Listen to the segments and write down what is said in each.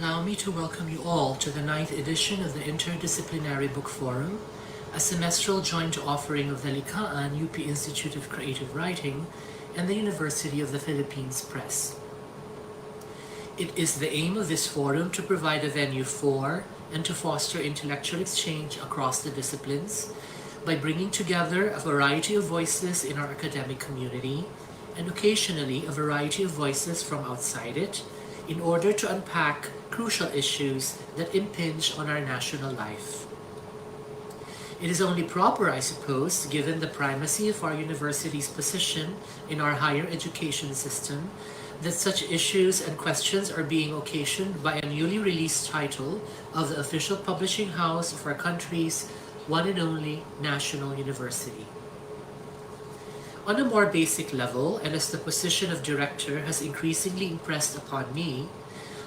Allow me to welcome you all to the 9th edition of the Interdisciplinary Book Forum, a semestral joint offering of the Likhaan UP Institute of Creative Writing and the University of the Philippines Press. It is the aim of this forum to provide a venue for and to foster intellectual exchange across the disciplines by bringing together a variety of voices in our academic community and occasionally a variety of voices from outside it in order to unpack crucial issues that impinge on our national life. It is only proper, I suppose, given the primacy of our university's position in our higher education system, that such issues and questions are being occasioned by a newly released title of the official publishing house of our country's one and only national university. On a more basic level, and as the position of director has increasingly impressed upon me,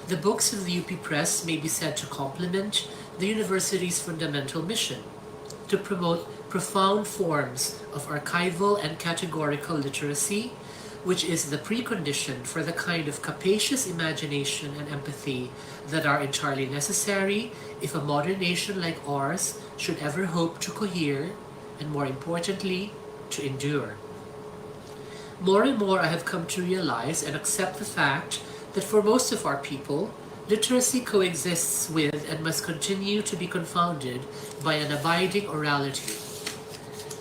the books of the UP Press may be said to complement the university's fundamental mission, to promote profound forms of archival and categorical literacy, which is the precondition for the kind of capacious imagination and empathy that are entirely necessary if a modern nation like ours should ever hope to cohere, and more importantly, to endure. More and more I have come to realize and accept the fact that for most of our people, literacy coexists with and must continue to be confounded by an abiding orality.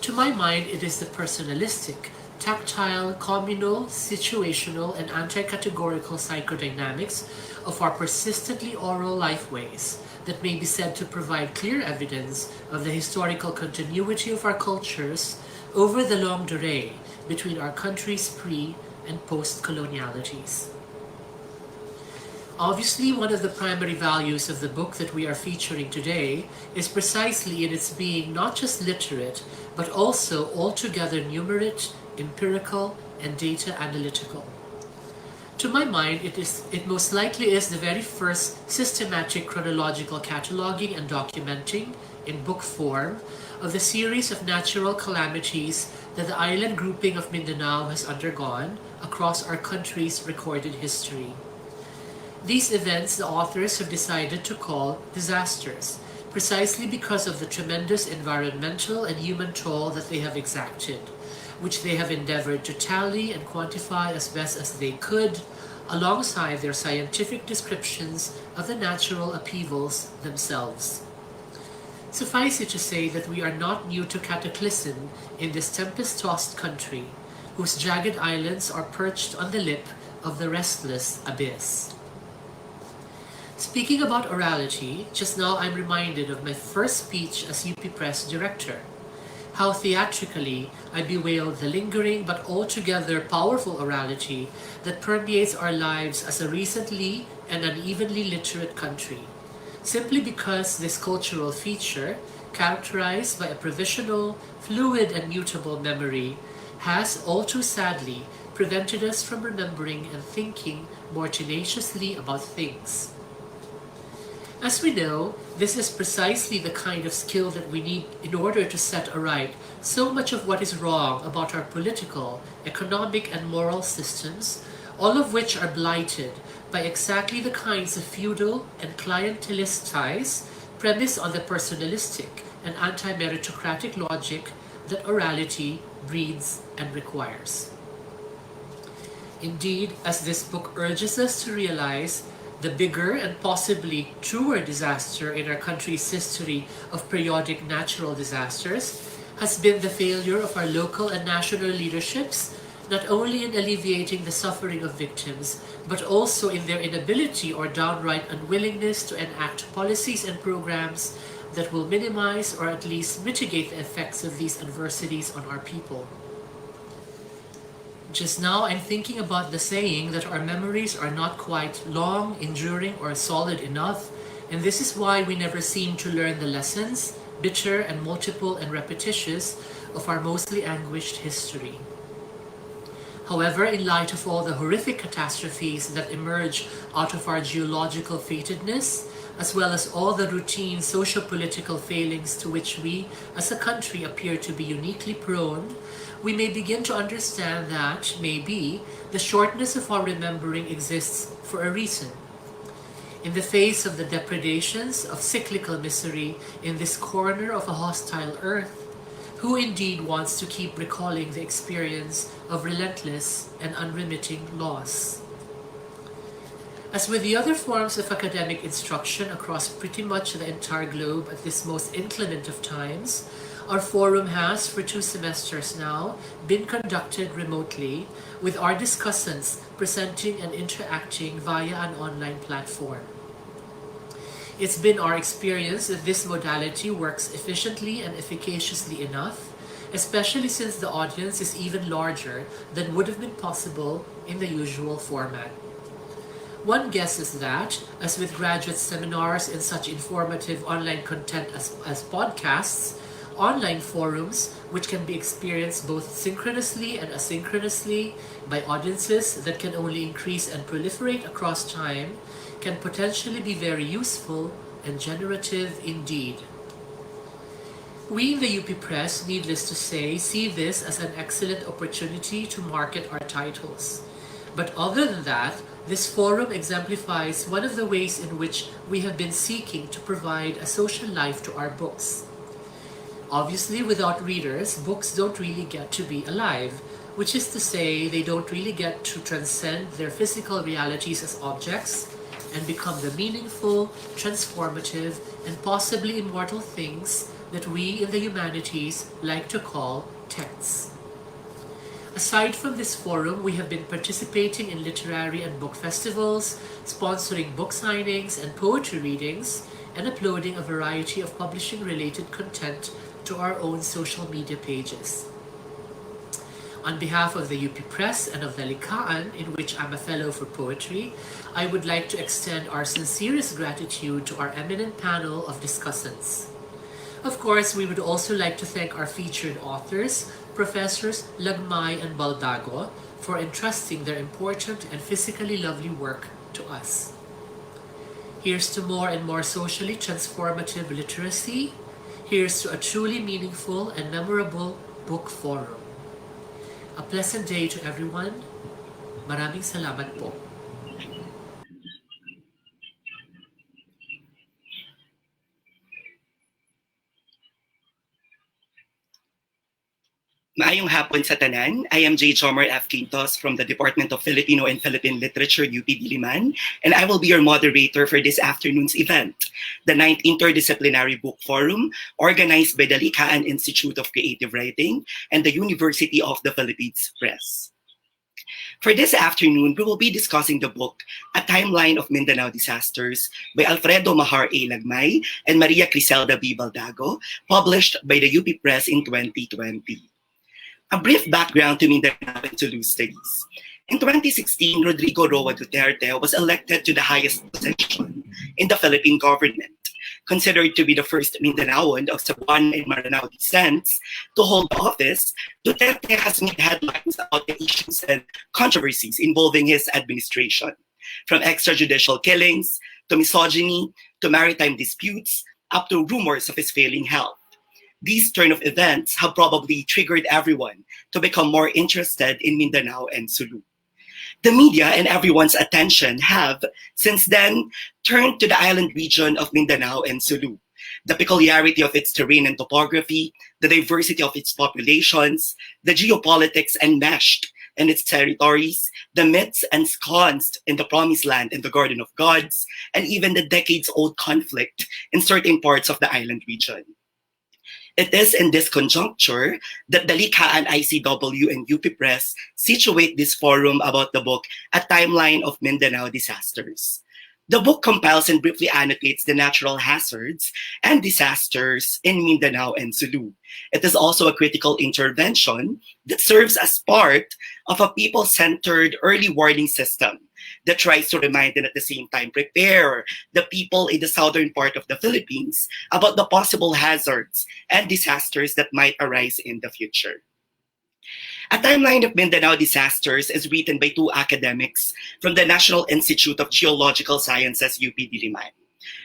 To my mind, it is the personalistic, tactile, communal, situational, and anti-categorical psychodynamics of our persistently oral lifeways that may be said to provide clear evidence of the historical continuity of our cultures over the longue durée between our country's pre- and post-colonialities. Obviously, one of the primary values of the book that we are featuring today is precisely in its being not just literate, but also altogether numerate, empirical, and data analytical. To my mind, it most likely is the very first systematic chronological cataloging and documenting in book form of the series of natural calamities that the island grouping of Mindanao has undergone across our country's recorded history. These events the authors have decided to call disasters, precisely because of the tremendous environmental and human toll that they have exacted, which they have endeavored to tally and quantify as best as they could, alongside their scientific descriptions of the natural upheavals themselves. Suffice it to say that we are not new to cataclysm in this tempest-tossed country, whose jagged islands are perched on the lip of the restless abyss. Speaking about orality, just now I'm reminded of my first speech as UP Press director. How theatrically I bewailed the lingering but altogether powerful orality that permeates our lives as a recently and unevenly literate country, simply because this cultural feature, characterized by a provisional, fluid and mutable memory, has all too sadly prevented us from remembering and thinking more tenaciously about things. As we know, this is precisely the kind of skill that we need in order to set aright so much of what is wrong about our political, economic, and moral systems, all of which are blighted by exactly the kinds of feudal and clientelist ties premised on the personalistic and anti-meritocratic logic that orality breeds and requires. Indeed, as this book urges us to realize, the bigger and possibly truer disaster in our country's history of periodic natural disasters has been the failure of our local and national leaderships, not only in alleviating the suffering of victims, but also in their inability or downright unwillingness to enact policies and programs that will minimize or at least mitigate the effects of these adversities on our people. Just now, I'm thinking about the saying that our memories are not quite long, enduring, or solid enough, and this is why we never seem to learn the lessons, bitter and multiple and repetitious, of our mostly anguished history. However, in light of all the horrific catastrophes that emerge out of our geological fatedness, as well as all the routine socio-political failings to which we, as a country, appear to be uniquely prone, we may begin to understand that, maybe, the shortness of our remembering exists for a reason. In the face of the depredations of cyclical misery in this corner of a hostile earth, who indeed wants to keep recalling the experience of relentless and unremitting loss? As with the other forms of academic instruction across pretty much the entire globe at this most inclement of times, our forum has, for 2 semesters now, been conducted remotely, with our discussants presenting and interacting via an online platform. It's been our experience that this modality works efficiently and efficaciously enough, especially since the audience is even larger than would have been possible in the usual format. One guesses that, as with graduate seminars and such informative online content as podcasts, online forums, which can be experienced both synchronously and asynchronously by audiences that can only increase and proliferate across time, can potentially be very useful and generative indeed. We in the UP Press, needless to say, see this as an excellent opportunity to market our titles. But other than that, this forum exemplifies one of the ways in which we have been seeking to provide a social life to our books. Obviously, without readers, books don't really get to be alive, which is to say, they don't really get to transcend their physical realities as objects and become the meaningful, transformative, and possibly immortal things that we in the humanities like to call texts. Aside from this forum, we have been participating in literary and book festivals, sponsoring book signings and poetry readings, and uploading a variety of publishing-related content to our own social media pages. On behalf of the UP Press and of the Likaan, in which I'm a fellow for poetry, I would like to extend our sincerest gratitude to our eminent panel of discussants. Of course, we would also like to thank our featured authors, Professors Lagmay and Baldago, for entrusting their important and physically lovely work to us. Here's to more and more socially transformative literacy. Here's to a truly meaningful and memorable book forum. A pleasant day to everyone. Maraming salamat po. Maayong hapon sa tanan. I am J. Jomer F. Quintos from the Department of Filipino and Philippine Literature, UP Diliman, and I will be your moderator for this afternoon's event, the 9th Interdisciplinary Book Forum, organized by the Likaan Institute of Creative Writing and the University of the Philippines Press. For this afternoon, we will be discussing the book, A Timeline of Mindanao Disasters by Alfredo Mahar A. Lagmay and Maria Criselda B. Baldago, published by the UP Press in 2020. A brief background to Mindanao and Sulu studies. In 2016, Rodrigo Roa Duterte was elected to the highest position in the Philippine government, considered to be the first Mindanaoan of Cebuano and Maranao descents to hold office. Duterte has made headlines about the issues and controversies involving his administration, from extrajudicial killings, to misogyny, to maritime disputes, up to rumors of his failing health. These turn of events have probably triggered everyone to become more interested in Mindanao and Sulu. The media and everyone's attention have, since then, turned to the island region of Mindanao and Sulu, the peculiarity of its terrain and topography, the diversity of its populations, the geopolitics enmeshed in its territories, the myths ensconced in the Promised Land and the Garden of Gods, and even the decades-old conflict in certain parts of the island region. It is in this conjuncture that the Likaan ICW and UP Press situate this forum about the book, A Timeline of Mindanao Disasters. The book compiles and briefly annotates the natural hazards and disasters in Mindanao and Sulu. It is also a critical intervention that serves as part of a people-centered early warning system that tries to remind and at the same time prepare the people in the southern part of the Philippines about the possible hazards and disasters that might arise in the future. A Timeline of Mindanao Disasters is written by 2 academics from the National Institute of Geological Sciences, UP Diliman.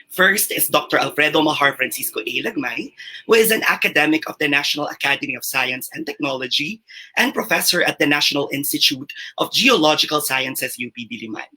First is Dr. Alfredo Mahar Francisco A. Lagmay, who is an academic of the National Academy of Science and Technology and professor at the National Institute of Geological Sciences, UP Diliman.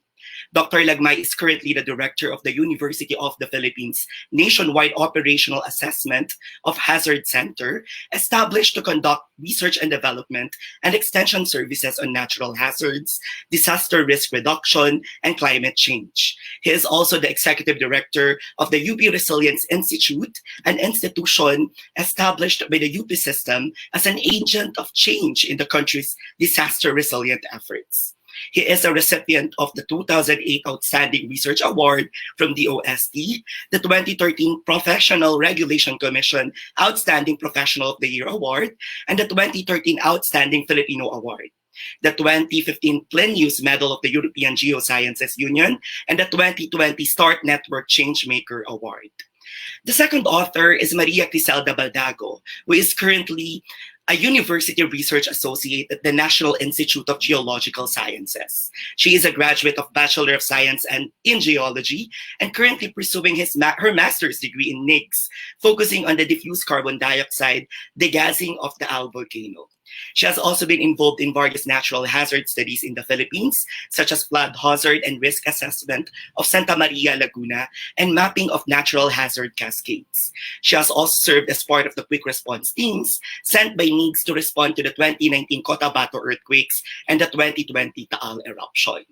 Dr. Lagmay is currently the director of the University of the Philippines Nationwide Operational Assessment of Hazard Center, established to conduct research and development and extension services on natural hazards, disaster risk reduction, and climate change. He is also the executive director of the UP Resilience Institute, an institution established by the UP system as an agent of change in the country's disaster resilient efforts. He is a recipient of the 2008 Outstanding Research Award from the OST, the 2013 Professional Regulation Commission Outstanding Professional of the Year Award, and the 2013 Outstanding Filipino Award, the 2015 Plinius Medal of the European Geosciences Union, and the 2020 Start Network Changemaker Award. The second author is Maria Criselda Baldago, who is currently a university research associate at the National Institute of Geological Sciences. She is a graduate of Bachelor of Science in Geology and currently pursuing her master's degree in NIGS, focusing on the diffuse carbon dioxide degassing of the Al volcano. She has also been involved in various natural hazard studies in the Philippines, such as flood hazard and risk assessment of Santa Maria Laguna and mapping of natural hazard cascades. She has also served as part of the quick response teams sent by NIGS to respond to the 2019 Cotabato earthquakes and the 2020 Taal eruption.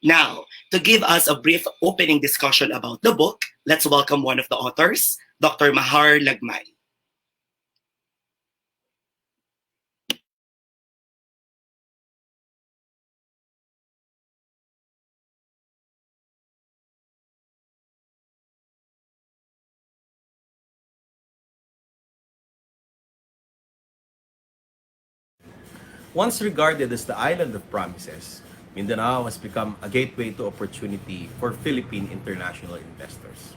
Now, to give us a brief opening discussion about the book, let's welcome one of the authors, Dr. Mahar Lagmay. Once regarded as the island of promises, Mindanao has become a gateway to opportunity for Philippine international investors,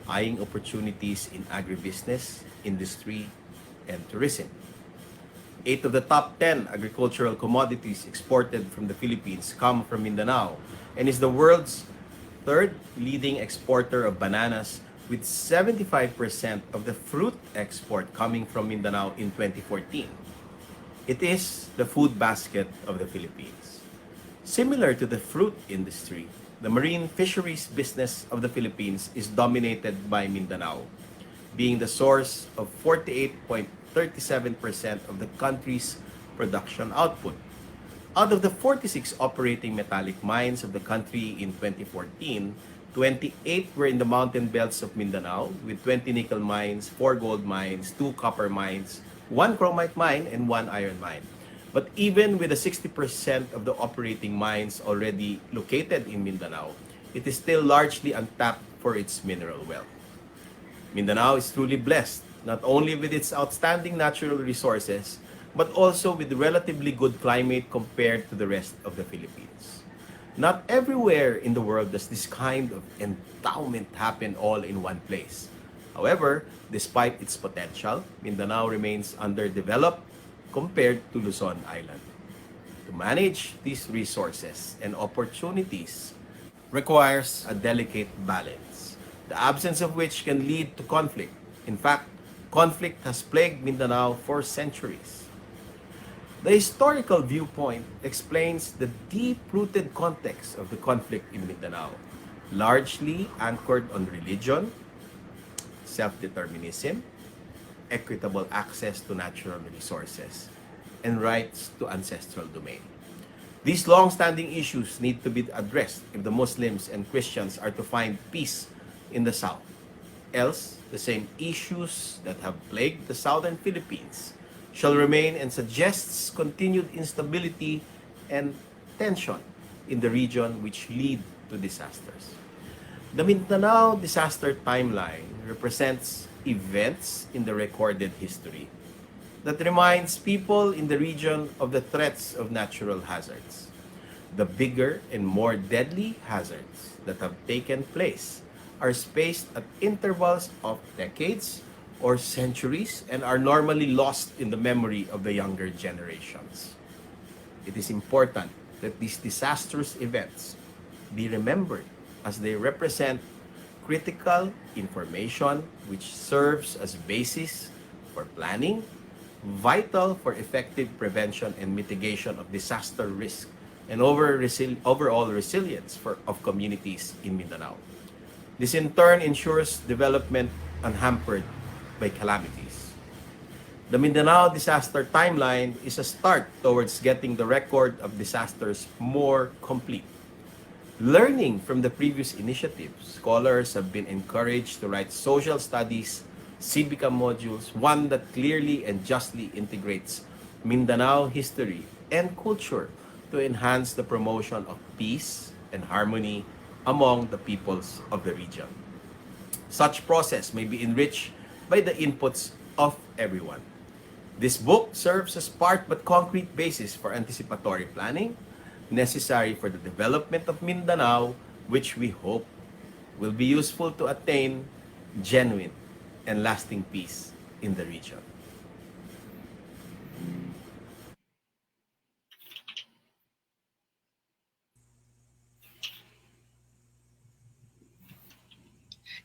eyeing opportunities in agribusiness, industry, and tourism. 8 of the top 10 agricultural commodities exported from the Philippines come from Mindanao and is the world's third leading exporter of bananas, with 75% of the fruit export coming from Mindanao in 2014. It is the food basket of the Philippines. Similar to the fruit industry, the marine fisheries business of the Philippines is dominated by Mindanao, being the source of 48.37% of the country's production output. Out of the 46 operating metallic mines of the country in 2014, 28 were in the mountain belts of Mindanao, with 20 nickel mines, 4 gold mines, 2 copper mines, 1 chromite mine, and 1 iron mine. But even with the 60% of the operating mines already located in Mindanao, it is still largely untapped for its mineral wealth. Mindanao is truly blessed, not only with its outstanding natural resources, but also with relatively good climate compared to the rest of the Philippines. Not everywhere in the world does this kind of endowment happen all in one place. However, despite its potential, Mindanao remains underdeveloped compared to Luzon Island. To manage these resources and opportunities requires a delicate balance, the absence of which can lead to conflict. In fact, conflict has plagued Mindanao for centuries. The historical viewpoint explains the deep-rooted context of the conflict in Mindanao, largely anchored on religion, self-determinism, equitable access to natural resources, and rights to ancestral domain. These long-standing issues need to be addressed if the Muslims and Christians are to find peace in the South. Else, the same issues that have plagued the southern Philippines shall remain and suggests continued instability and tension in the region, which lead to disasters. The Mindanao disaster timeline represents events in the recorded history that reminds people in the region of the threats of natural hazards. The bigger and more deadly hazards that have taken place are spaced at intervals of decades or centuries and are normally lost in the memory of the younger generations. It is important that these disastrous events be remembered, as they represent critical information which serves as basis for planning, vital for effective prevention and mitigation of disaster risk and overall resilience of communities in Mindanao. This in turn ensures development unhampered by calamities. The Mindanao disaster timeline is a start towards getting the record of disasters more complete. Learning from the previous initiatives, scholars have been encouraged to write social studies, civica modules, one that clearly and justly integrates Mindanao history and culture to enhance the promotion of peace and harmony among the peoples of the region. Such process may be enriched by the inputs of everyone. This book serves as part but concrete basis for anticipatory planning necessary for the development of Mindanao, which we hope will be useful to attain genuine and lasting peace in the region.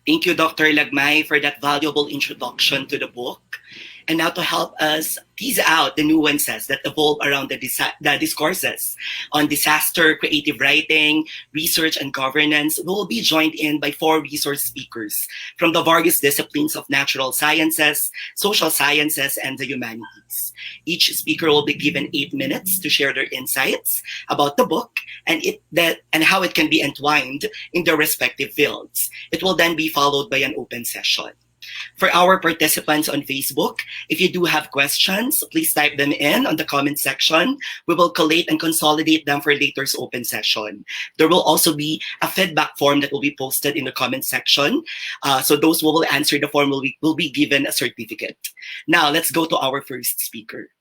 Thank you, Dr. Lagmay, for that valuable introduction to the book. And now to help us tease out the nuances that evolve around the discourses on disaster, creative writing, research, and governance, we will be joined in by 4 resource speakers from the various disciplines of natural sciences, social sciences, and the humanities. Each speaker will be given 8 minutes to share their insights about the book and how it can be entwined in their respective fields. It will then be followed by an open session. For our participants on Facebook, if you do have questions, please type them in on the comment section. We will collate and consolidate them for later's open session. There will also be a feedback form that will be posted in the comment section. So those who will answer the form will be given a certificate. Now, let's go to our first speaker.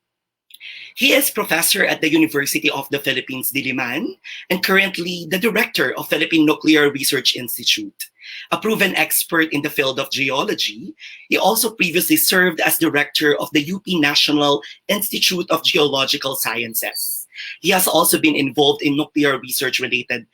He is professor at the University of the Philippines, Diliman, and currently the director of Philippine Nuclear Research Institute. A proven expert in the field of geology, he also previously served as director of the UP National Institute of Geological Sciences. He has also been involved in nuclear-related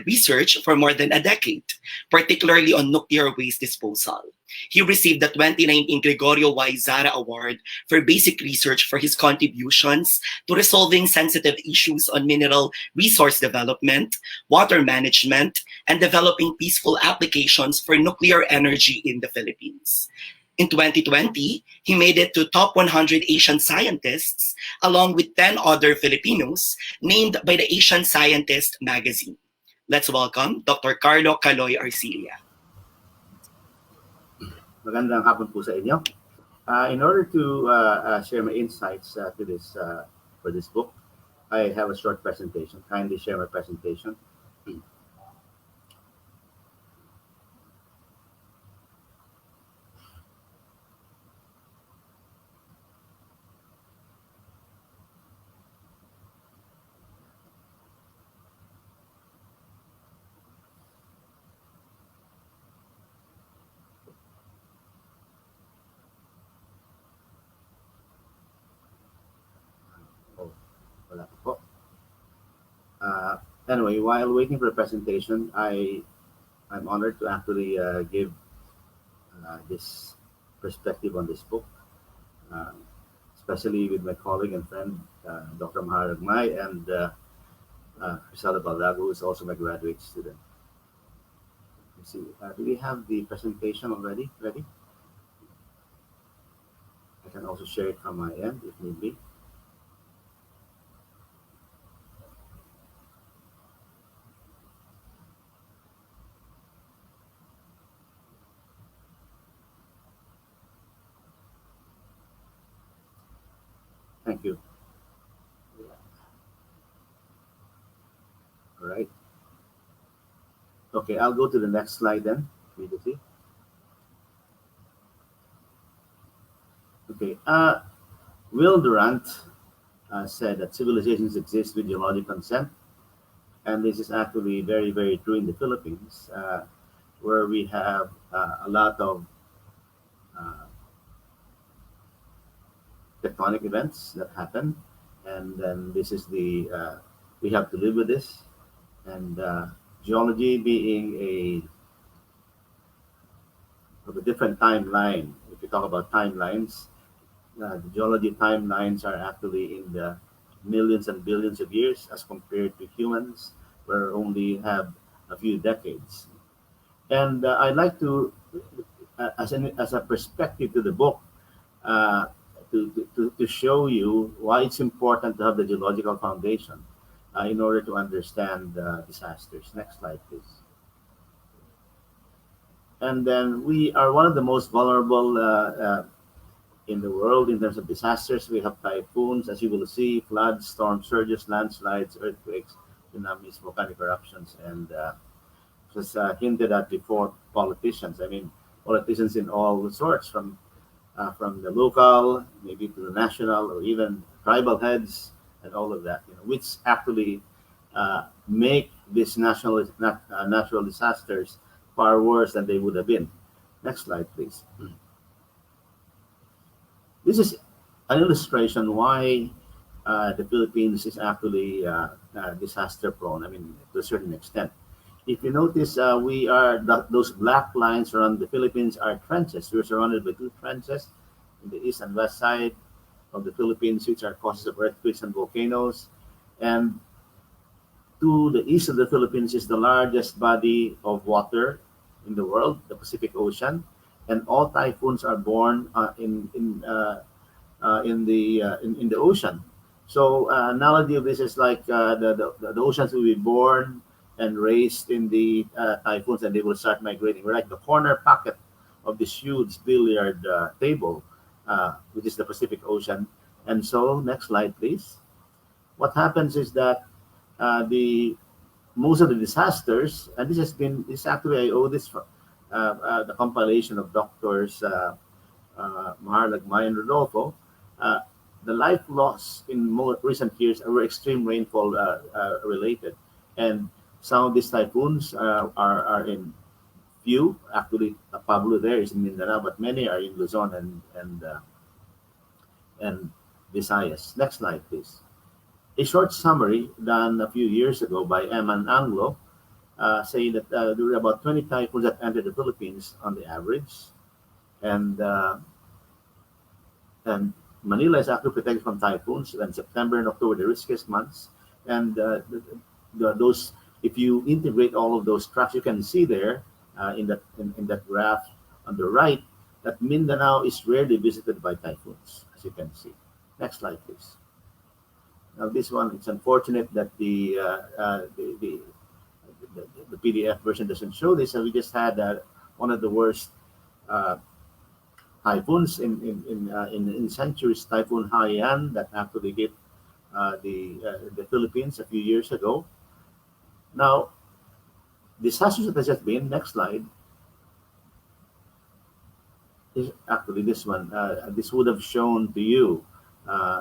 research for more than a decade, particularly on nuclear waste disposal. He received the 2019 Gregorio Y. Zara Award for Basic Research for his contributions to resolving sensitive issues on mineral resource development, water management, and developing peaceful applications for nuclear energy in the Philippines. In 2020, he made it to top 100 Asian scientists, along with 10 other Filipinos named by the Asian Scientist magazine. Let's welcome Dr. Carlo Caloy Arcilia. Magandang hapon po sa inyo. In order to share my insights to this for this book, I have a short presentation. Kindly share my presentation. Wala po. Anyway, while waiting for the presentation, I'm honored to actually give this perspective on this book, especially with my colleague and friend, Dr. Mahar Agmay, and Rizal Baldago, who is also my graduate student. Let's see, do we have the presentation already ready? I can also share it from my end if need be. Thank you. All right. Okay, I'll go to the next slide then, immediately. Okay. Will Durant said that civilizations exist with geologic consent, and this is actually very, very true in the Philippines, where we have a lot of tectonic events that happen, and then this is the we have to live with this, and geology being of a different timeline. If you talk about timelines, the geology timelines are actually in the millions and billions of years as compared to humans, where only have a few decades. And I'd like to, as a perspective to the book, uh, to show you why it's important to have the geological foundation in order to understand disasters. Next slide, please. And then we are one of the most vulnerable in the world in terms of disasters. We have typhoons, as you will see, floods, storm surges, landslides, earthquakes, tsunamis, volcanic eruptions, and was hinted at before, politicians. I mean, politicians in all sorts, from the local, maybe to the national, or even tribal heads, and all of that. Which actually make these natural disasters far worse than they would have been. Next slide, please. This is an illustration why the Philippines is actually disaster prone. I mean, to a certain extent. If you notice, those black lines around the Philippines are trenches. We're surrounded by two trenches in the east and west side of the Philippines, which are causes of earthquakes and volcanoes. And to the east of the Philippines is the largest body of water in the world, the Pacific Ocean, and all typhoons are born in the ocean. So analogy of this is like the oceans will be born and raised in the typhoons, and they will start migrating. We're like the corner pocket of this huge billiard table, which is the Pacific Ocean. And so, next slide, please. What happens is that the most of the disasters, and this actually I owe this for the compilation of doctors Mahar Lagmay and Rodolfo. The life loss in more recent years were extreme rainfall related, and some of these typhoons are in few. Actually, Pablo there is in Mindanao, but many are in Luzon and Visayas. Next slide, please. A short summary done a few years ago by Eman Anglo, saying that there were about 20 typhoons that entered the Philippines on the average, and Manila is actually protected from typhoons. And September and October, the riskiest months, and those. If you integrate all of those tracks, you can see there in that graph on the right that Mindanao is rarely visited by typhoons, as you can see. Next slide, please. Now this one, it's unfortunate that the PDF version doesn't show this. So we just had one of the worst typhoons in centuries, Typhoon Haiyan, that actually hit the Philippines a few years ago. Now, disasters that has just been, next slide, is actually this one. This would have shown to you,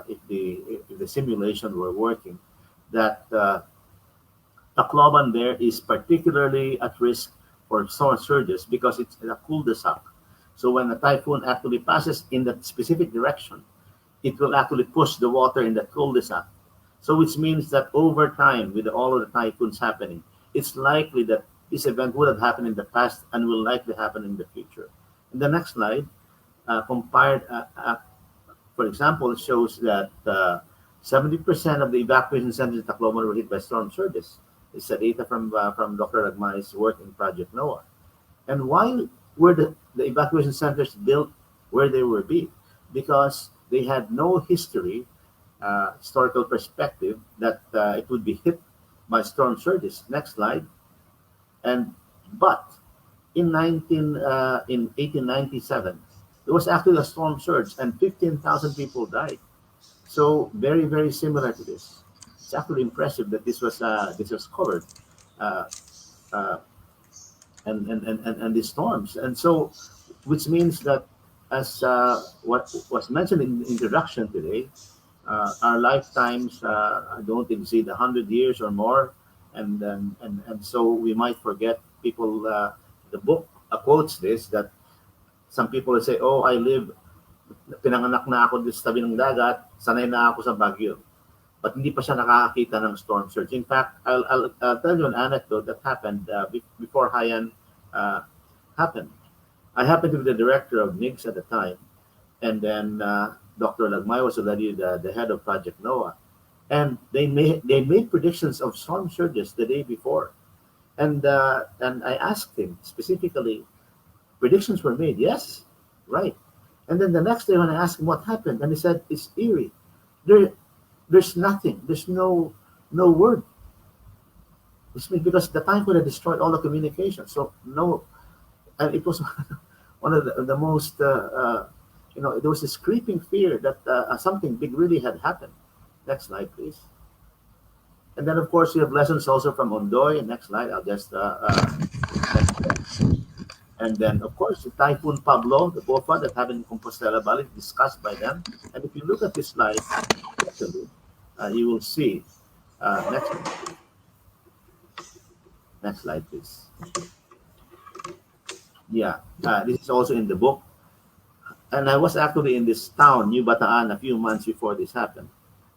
if the simulation were working, that Tacloban there is particularly at risk for storm surges because it's a cul-de-sac. So when a typhoon actually passes in that specific direction, it will actually push the water in that cul-de-sac. So which means that over time, with all of the typhoons happening, it's likely that this event would have happened in the past and will likely happen in the future. In the next slide, for example, it shows that 70% of the evacuation centers in Tacloban were hit by storm surges. It's the data from Dr. Lagmay's work in Project NOAA. And why were the evacuation centers built where they were built? Because they had no historical perspective that it would be hit by storm surges. Next slide. But in 1897, there was actually a storm surge and 15,000 people died. So very, very similar to this. It's actually impressive that this was covered, and these storms. And so, which means that, as what was mentioned in the introduction today, our lifetimes don't exceed 100 years or more, and so we might forget people. The book quotes this, that some people say, "Oh, pinanganak na ako sa tabi ng dagat, sanay na ako sa bagyo." But hindi pa siya nakakakita ng storm surge. In fact, I'll tell you an anecdote that happened before Haiyan happened. I happened to be the director of NIGS at the time, and then Dr. Lagmay was already the head of Project NOAA. and they made predictions of storm surges the day before. And I asked him specifically, predictions were made. Yes, right. And then the next day when I asked him what happened, and he said it's eerie. There, there's nothing. There's no word. It's because the typhoon had destroyed all the communication. So no, and it was one of the most there was this creeping fear that something big really had happened. Next slide, please. And then of course we have lessons also from Ondoy. Next slide. I'll just and then, of course, the Typhoon Pablo, the BOFA that happened in Compostela Valley, discussed by them. And if you look at this slide, actually, you will see. Next, next slide, please. Yeah, this is also in the book. And I was actually in this town, New Bataan, a few months before this happened.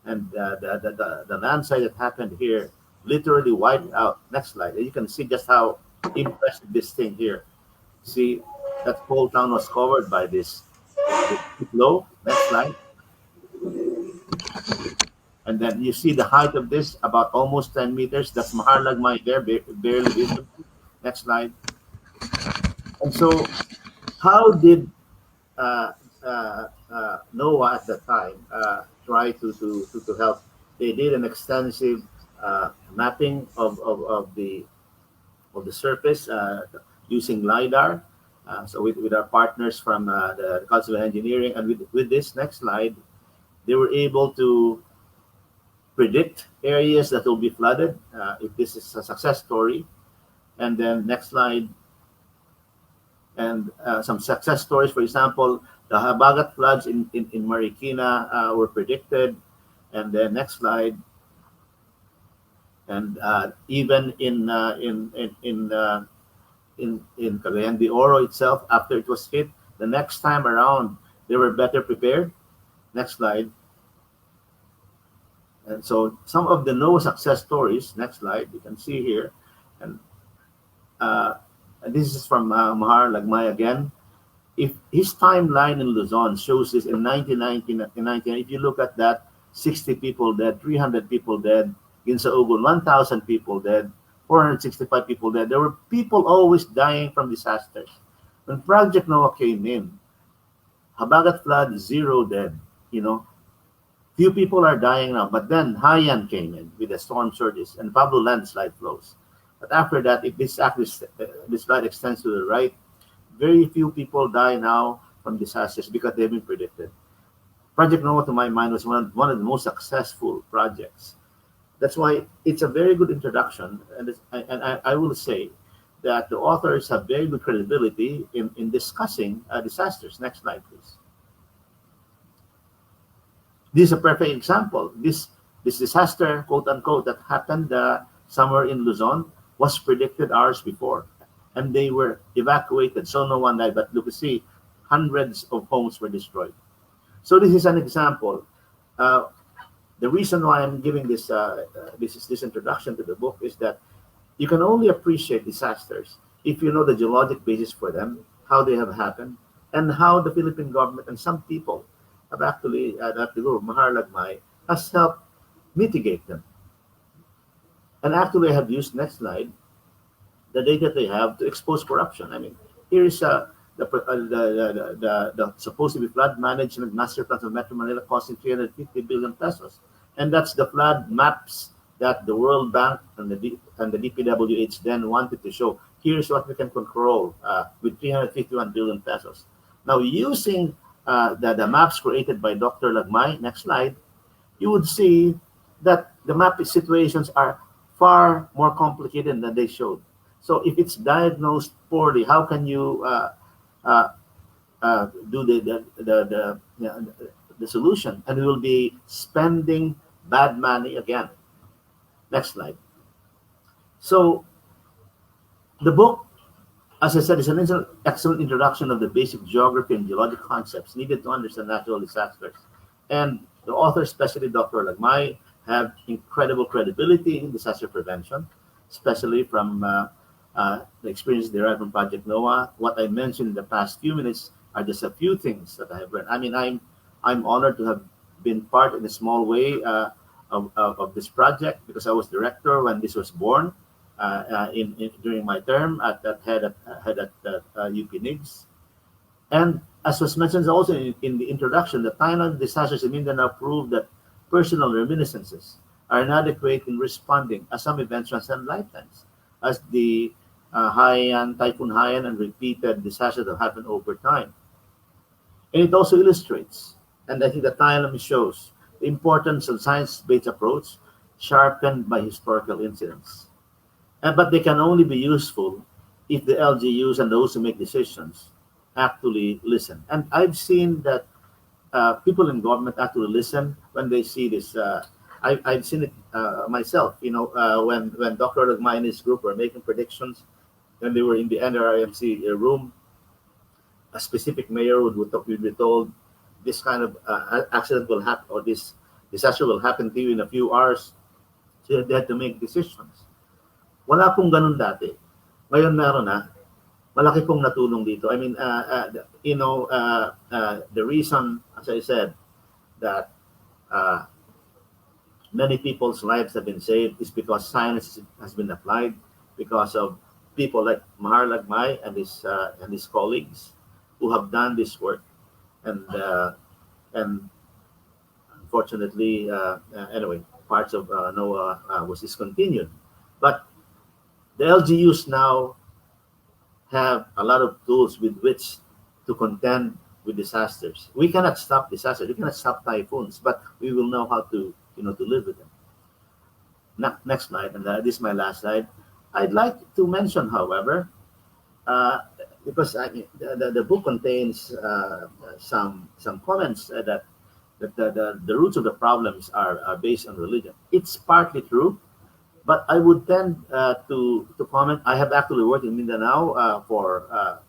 And the landslide that happened here literally wiped out. Next slide. And you can see just how impressive this thing here. See, that whole town was covered by this flow. Next slide. And then you see the height of this, about almost 10 meters. That's Mahar Lagmay there, barely visible. Next slide. And so, how did NOAA at the time try to help? They did an extensive mapping of the surface using LiDAR. So with our partners from the Council of Engineering, and with this next slide, they were able to predict areas that will be flooded if this is a success story. And then next slide, and some success stories. For example, the Habagat floods in Marikina were predicted. And then next slide, and even in Cagayan de Oro itself, after it was hit, the next time around they were better prepared. Next slide. And so some of the no success stories. Next slide. You can see here, and this is from Mahar Lagmay again. If his timeline in Luzon shows this in 1919, if you look at that, 60 people dead, 300 people dead. In Saugol, 1,000 people dead, 465 people dead. There were people always dying from disasters. When Project NOAA came in, Habagat flood, 0 dead. Few people are dying now. But then Haiyan came in with the storm surges and Pablo landslide flows. But after that, if this slide extends to the right, very few people die now from disasters because they've been predicted. Project NOAA, to my mind, was one of the most successful projects. That's why it's a very good introduction, and I will say that the authors have very good credibility in discussing disasters. Next slide, please. This is a perfect example. This disaster, quote unquote, that happened somewhere in Luzon was predicted hours before, and they were evacuated, so no one died. But look, you see, hundreds of homes were destroyed. So this is an example. The reason why I'm giving this introduction to the book is that you can only appreciate disasters if you know the geologic basis for them, how they have happened, and how the Philippine government and some people have actually, Mahar Lagmay, has helped mitigate them. And actually, I have used, next slide, the data they have to expose corruption. I mean, here is the supposed to be flood management master plan of Metro Manila costing 350 billion pesos, and that's the flood maps that the World Bank and the DPWH then wanted to show. Here's what we can control with 351 billion pesos. Now, using the maps created by Dr. Lagmay, next slide, you would see that the map situations are far more complicated than they showed. So if it's diagnosed poorly, how can you do the solution? And we will be spending bad money again. Next slide. So the book, as I said, is an excellent introduction of the basic geography and geologic concepts needed to understand natural disasters. And the author, especially Dr. Lagmay, have incredible credibility in disaster prevention, especially from the experience derived from Project NOAA. What I mentioned in the past few minutes are just a few things that I have learned. I mean, I'm honored to have been part in a small way of this project because I was director when this was born during my term at head at UP NIGS. And as was mentioned also in the introduction, the Thailand disasters in Mindanao proved that personal reminiscences are inadequate in responding as some events transcend lifetimes, as the Typhoon Haiyan and repeated disasters that happen over time. And it also illustrates, and I think the Thailand shows, the importance of science-based approach sharpened by historical incidents. But they can only be useful if the LGUs and those who make decisions actually listen. And I've seen that people in government actually listen when they see this. I've seen it myself. When Dr. Lagma and his group were making predictions, when they were in the NRIMC room, a specific mayor would be told this kind of accident will happen or this disaster will happen to you in a few hours. So they had to make decisions. Wala pong ganun dati. Ngayon meron na. Malaki pong natulong dito. I mean, the reason, as I said, that many people's lives have been saved is because science has been applied, because of people like Mahar Lagmay and his colleagues who have done this work, and unfortunately, anyway, parts of NOAA was discontinued, but the LGUs now have a lot of tools with which to contend with disasters. We cannot stop disasters. We cannot stop typhoons, but we will know how to live with them. Next slide, and this is my last slide. I'd like to mention, however, because the book contains some comments that the roots of the problems are based on religion. It's partly true, but I would tend to comment. I have actually worked in Mindanao for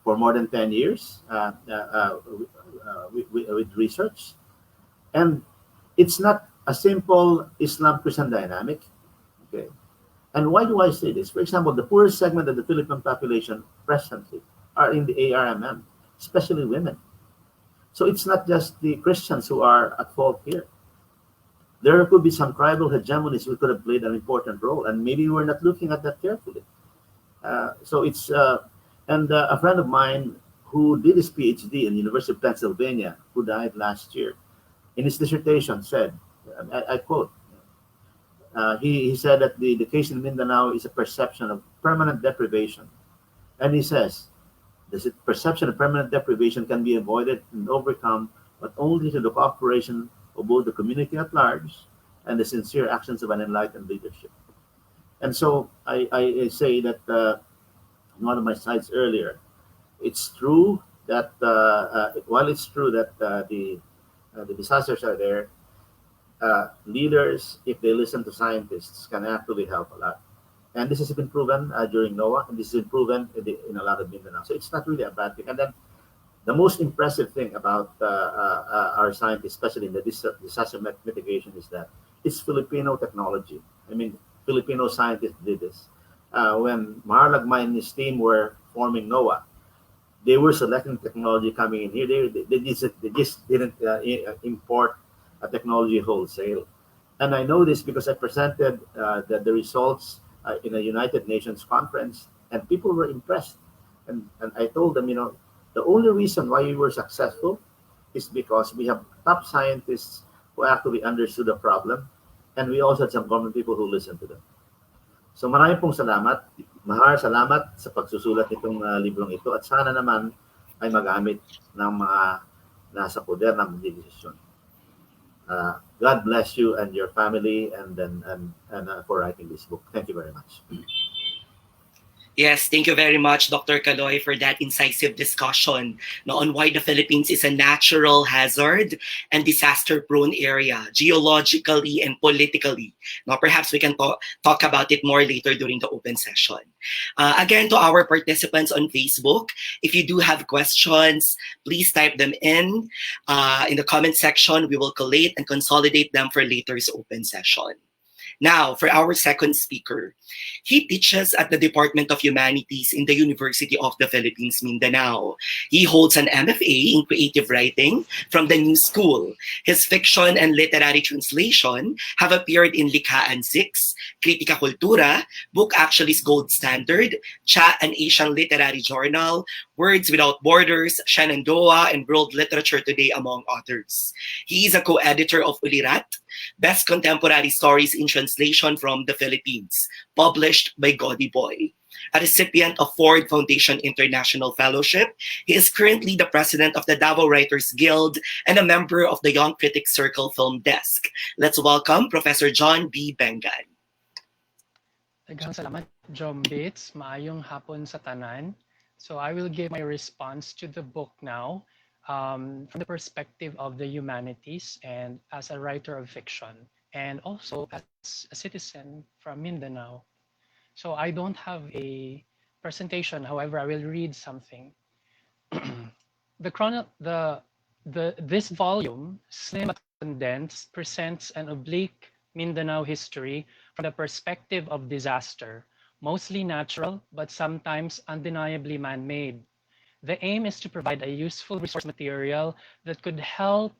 more than 10 years with research, and it's not a simple Islam-Christian dynamic. Okay. And why do I say this? For example, the poorest segment of the Philippine population presently are in the ARMM, especially women. So it's not just the Christians who are at fault here. There could be some tribal hegemonies who could have played an important role, and maybe we're not looking at that carefully. So it's a friend of mine who did his PhD in the University of Pennsylvania, who died last year, in his dissertation said, I quote, he said that the case in Mindanao is a perception of permanent deprivation. And he says, this perception of permanent deprivation can be avoided and overcome, but only through the cooperation of both the community at large and the sincere actions of an enlightened leadership. And so I say that in one of my slides earlier, it's true that while it's true that the disasters are there, leaders, if they listen to scientists, can actually help a lot. And this has been proven during NOAA, and this has been proven in a lot of Mindanao. So it's not really a bad thing. And then the most impressive thing about our scientists, especially in the disaster mitigation, is that it's Filipino technology. I mean, Filipino scientists did this. When Mahar Lagmay and his team were forming NOAA, they were selecting technology coming in here. They just didn't import a technology wholesale. And I know this because I presented the results in a United Nations conference, and people were impressed. And I told them, the only reason why we were successful is because we have top scientists who actually understood the problem, and we also had some government people who listened to them. So maraming pong salamat. Mahar, salamat sa pagsusulat nitong librong ito, at sana naman ay magamit ng mga nasa poder ng desisyon. God bless you and your family, and for writing this book. Thank you very much. Yes, thank you very much, Dr. Caloy, for that incisive discussion on why the Philippines is a natural hazard and disaster-prone area, geologically and politically. Now, perhaps we can talk about it more later during the open session. Again, to our participants on Facebook, if you do have questions, please type them in the comment section. We will collate and consolidate them for later's open session. Now, for our second speaker, he teaches at the Department of Humanities in the University of the Philippines, Mindanao. He holds an MFA in creative writing from the New School. His fiction and literary translation have appeared in Likhaan 6, Kritika Kultura, Book Actually's Gold Standard, Cha, an Asian literary journal, Words Without Borders, Shenandoah, and World Literature Today, among others. He is a co-editor of Ulirat, Best Contemporary Stories in Translation from the Philippines, published by Godi Boy. A recipient of Ford Foundation International Fellowship, he is currently the president of the Davao Writers Guild and a member of the Young Critics Circle Film Desk. Let's welcome Professor John B. Bengan. Daghang salamat, Jom Bates. Maayong hapon sa tanan. So I will give my response to the book now from the perspective of the humanities and as a writer of fiction, and also as a citizen from Mindanao. So I don't have a presentation, however, I will read something. This volume, slim but condensed, presents an oblique Mindanao history from the perspective of disaster, mostly natural, but sometimes undeniably man-made. The aim is to provide a useful resource material that could help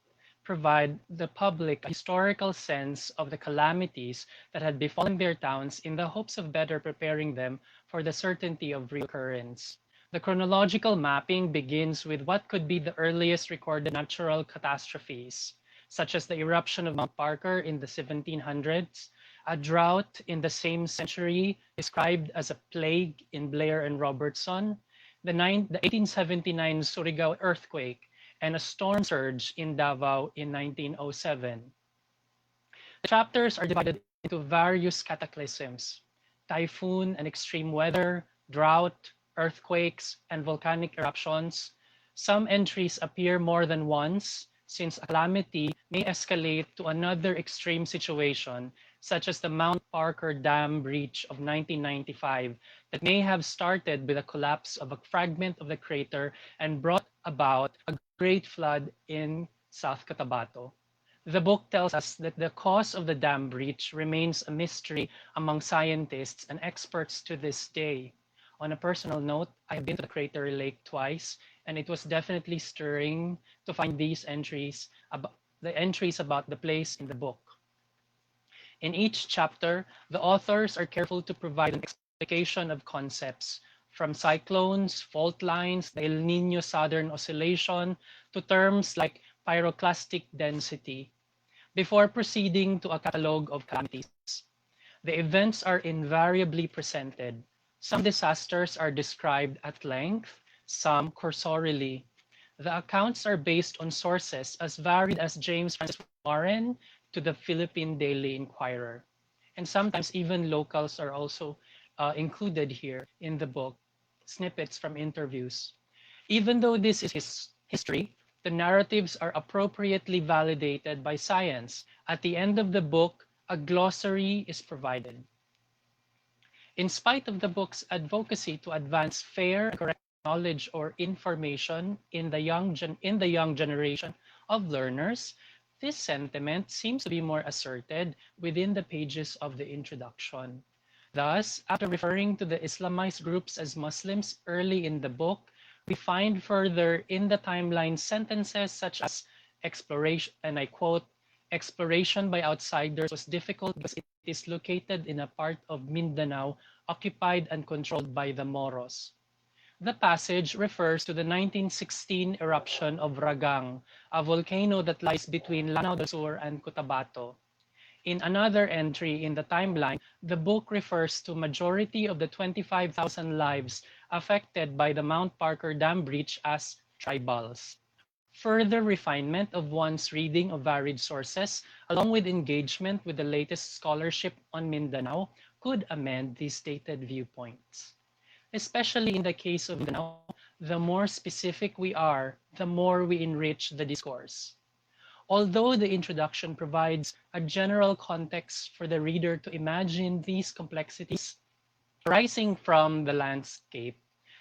provide the public a historical sense of the calamities that had befallen their towns in the hopes of better preparing them for the certainty of reoccurrence. The chronological mapping begins with what could be the earliest recorded natural catastrophes, such as the eruption of Mount Parker in the 1700s, a drought in the same century described as a plague in Blair and Robertson, the 1879 Surigao earthquake, and a storm surge in Davao in 1907. The chapters are divided into various cataclysms: typhoon and extreme weather, drought, earthquakes, and volcanic eruptions. Some entries appear more than once, since a calamity may escalate to another extreme situation, such as the Mount Parker Dam breach of 1995 that may have started with a collapse of a fragment of the crater and brought about a great flood in South Cotabato. The book tells us that the cause of the dam breach remains a mystery among scientists and experts to this day. On a personal note, I have been to the crater lake twice, and it was definitely stirring to find these entries about the place in the book. In each chapter, the authors are careful to provide an explication of concepts, from cyclones, fault lines, the El Niño Southern Oscillation, to terms like pyroclastic density, before proceeding to a catalogue of calamities. The events are invariably presented. Some disasters are described at length, some cursorily. The accounts are based on sources as varied as James Francis Warren to the Philippine Daily Inquirer. And sometimes even locals are also included here in the book, snippets from interviews. Even though this is history, the narratives are appropriately validated by science. At the end of the book, a glossary is provided. In spite of the book's advocacy to advance fair and correct knowledge or information in the young generation of learners, this sentiment seems to be more asserted within the pages of the introduction. Thus, after referring to the Islamized groups as Muslims early in the book, we find further in the timeline sentences such as exploration, and I quote, "Exploration by outsiders was difficult because it is located in a part of Mindanao occupied and controlled by the Moros." The passage refers to the 1916 eruption of Ragang, a volcano that lies between Lanao del Sur and Cotabato. In another entry in the timeline, the book refers to majority of the 25,000 lives affected by the Mount Parker Dam breach as tribals. Further refinement of one's reading of varied sources, along with engagement with the latest scholarship on Mindanao, could amend these stated viewpoints. Especially in the case of Mindanao, the more specific we are, the more we enrich the discourse. Although the introduction provides a general context for the reader to imagine these complexities arising from the landscape,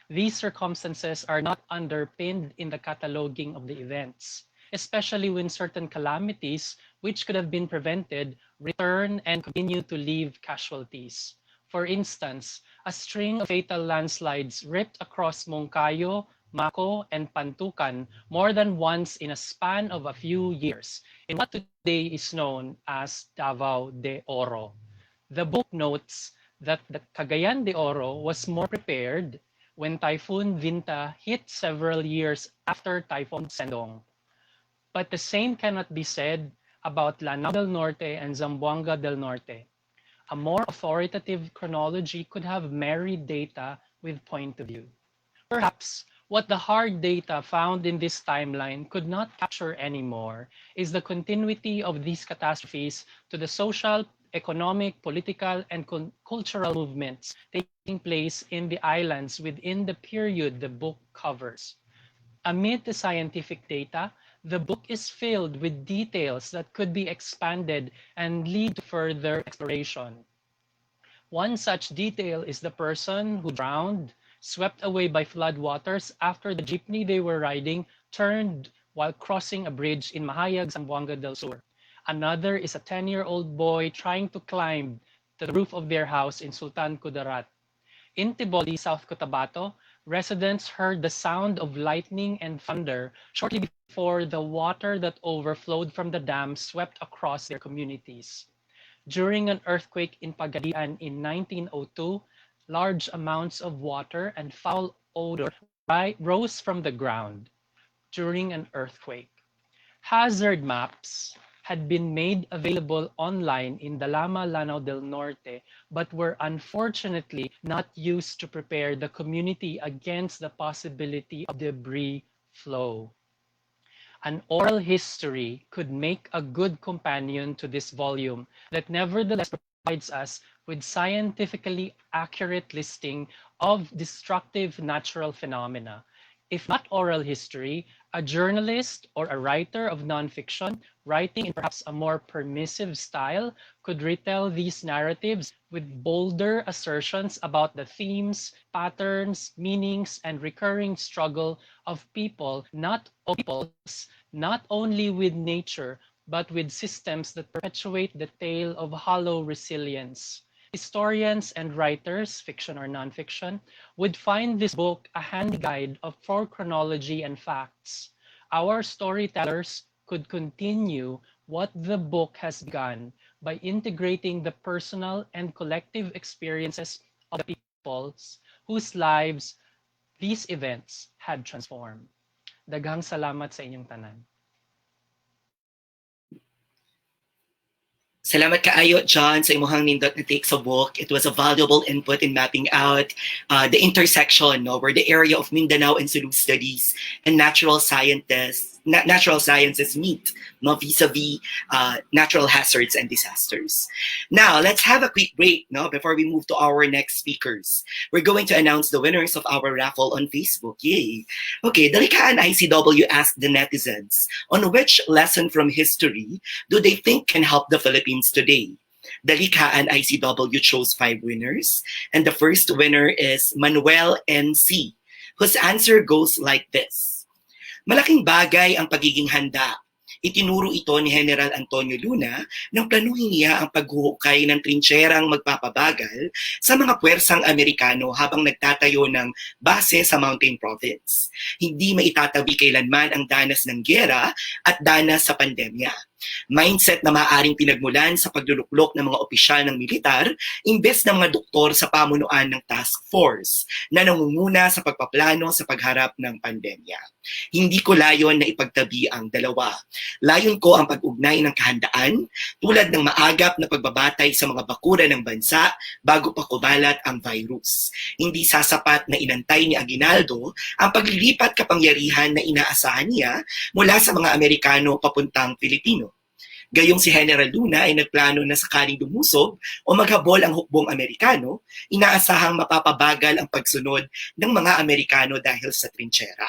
these circumstances are not underpinned in the cataloging of the events. especially when certain calamities, which could have been prevented, return and continue to leave casualties. For instance, a string of fatal landslides ripped across Moncayo, Mako, and Pantukan more than once in a span of a few years, in what today is known as Davao de Oro. The book notes that the Cagayan de Oro was more prepared when Typhoon Vinta hit several years after Typhoon Sendong. But the same cannot be said about Lanao del Norte and Zamboanga del Norte. A more authoritative chronology could have married data with point of view. Perhaps what the hard data found in this timeline could not capture anymore is the continuity of these catastrophes to the social, economic, political, and cultural movements taking place in the islands within the period the book covers. Amid the scientific data, the book is filled with details that could be expanded and lead to further exploration. One such detail is the person who drowned, swept away by floodwaters after the jeepney they were riding turned while crossing a bridge in Mahayag, Zamboanga del Sur. Another is a 10-year-old boy trying to climb to the roof of their house in Sultan Kudarat. In Tiboli, South Cotabato, residents heard the sound of lightning and thunder shortly before the water that overflowed from the dam swept across their communities. During an earthquake in Pagadian in 1902, large amounts of water and foul odor rose from the ground during an earthquake. Hazard maps had been made available online in Dalama, Lanao del Norte, but were unfortunately not used to prepare the community against the possibility of debris flow. An oral history could make a good companion to this volume that nevertheless provides us with scientifically accurate listing of destructive natural phenomena. If not oral history, a journalist or a writer of nonfiction writing in perhaps a more permissive style could retell these narratives with bolder assertions about the themes, patterns, meanings, and recurring struggle of not only with nature, but with systems that perpetuate the tale of hollow resilience. Historians and writers, fiction or nonfiction, would find this book a handy guide for chronology and facts. Our storytellers could continue what the book has begun by integrating the personal and collective experiences of the peoples whose lives these events had transformed. Daghang salamat sa inyong tanan. Salamat kaayo, John, sa imong nindot na take sa book. It was a valuable input in mapping out the intersection, no, where the area of Mindanao and Sulu studies and natural sciences meet, no, vis-a-vis natural hazards and disasters. Now, let's have a quick break, no, before we move to our next speakers. We're going to announce the winners of our raffle on Facebook. Yay! Okay, Dalikaan ICW asked the netizens on which lesson from history do they think can help the Philippines today. Dalikaan ICW chose 5 winners, and the first winner is Manuel NC, whose answer goes like this. Malaking bagay ang pagiging handa. Itinuro ito ni General Antonio Luna nang planuhin niya ang paghuhukay ng trincherang magpapabagal sa mga puwersang Amerikano habang nagtatayo ng base sa Mountain Province. Hindi maitatabi kailanman ang danas ng giyera at danas sa pandemya. Mindset na maaaring pinagmulan sa pagluluklok ng mga opisyal ng militar imbes ng mga doktor sa pamunuan ng task force na nangunguna sa pagpaplano sa pagharap ng pandemya. Hindi ko layon na ipagtabi ang dalawa. Layon ko ang pag-ugnay ng kahandaan tulad ng maagap na pagbabatay sa mga bakura ng bansa bago pa kumalat ang virus. Hindi sasapat na inantay ni Aguinaldo ang paglilipat kapangyarihan na inaasahan niya mula sa mga Amerikano papuntang Pilipino. Gayong si General Luna ay nagplano na sakaling lumusog o maghabol ang hukbong Amerikano, inaasahang mapapabagal ang pagsunod ng mga Amerikano dahil sa trinchera.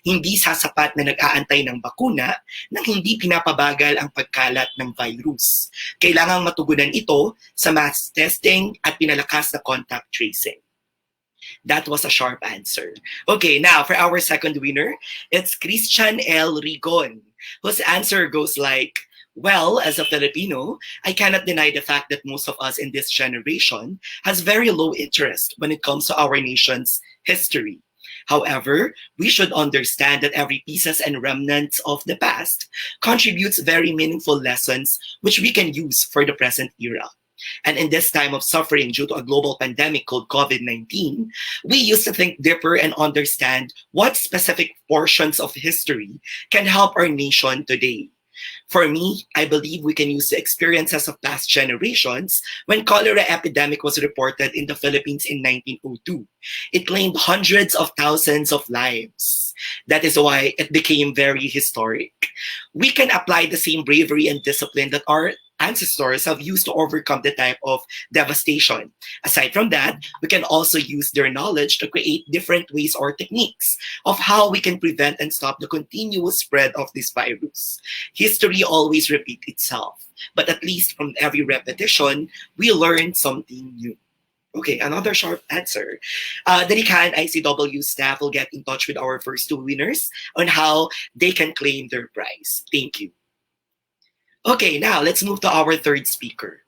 Hindi sasapat na nag-aantay ng bakuna nang hindi pinapabagal ang pagkalat ng virus. Kailangang matugunan ito sa mass testing at pinalakas na contact tracing. That was a sharp answer. Okay, now for our second winner, it's Christian L. Rigon. whose answer goes like, well, as a Filipino, I cannot deny the fact that most of us in this generation has very low interest when it comes to our nation's history. However, we should understand that every pieces and remnants of the past contributes very meaningful lessons which we can use for the present era. And in this time of suffering due to a global pandemic called COVID-19, we used to think deeper and understand what specific portions of history can help our nation today. For me, I believe we can use the experiences of past generations when cholera epidemic was reported in the Philippines in 1902. It claimed hundreds of thousands of lives. That is why it became very historic. We can apply the same bravery and discipline that our ancestors have used to overcome the type of devastation. Aside from that, we can also use their knowledge to create different ways or techniques of how we can prevent and stop the continuous spread of this virus. History always repeats itself, but at least from every repetition, we learn something new. Okay, another short answer. The Likan ICW staff will get in touch with our first two winners on how they can claim their prize. Thank you. Okay, now let's move to our third speaker.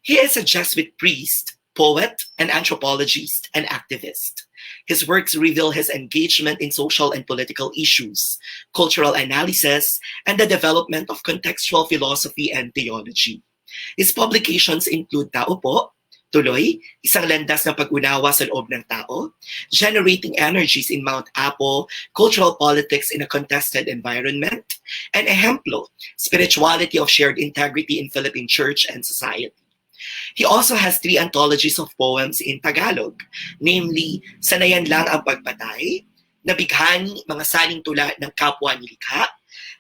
He is a Jesuit priest, poet, and anthropologist and activist. His works reveal his engagement in social and political issues, cultural analysis, and the development of contextual philosophy and theology. His publications include Tao Po, Tuloy, isang landas ng pag-unawa sa loob ng tao, Generating Energies in Mount Apo, Cultural Politics in a Contested Environment, and Ehemplo, Spirituality of Shared Integrity in Philippine Church and Society. He also has 3 anthologies of poems in Tagalog, namely Sanayan Lang ang Pagpatay, Nabighani, Mga Saling Tula ng Kapwa Nilikha,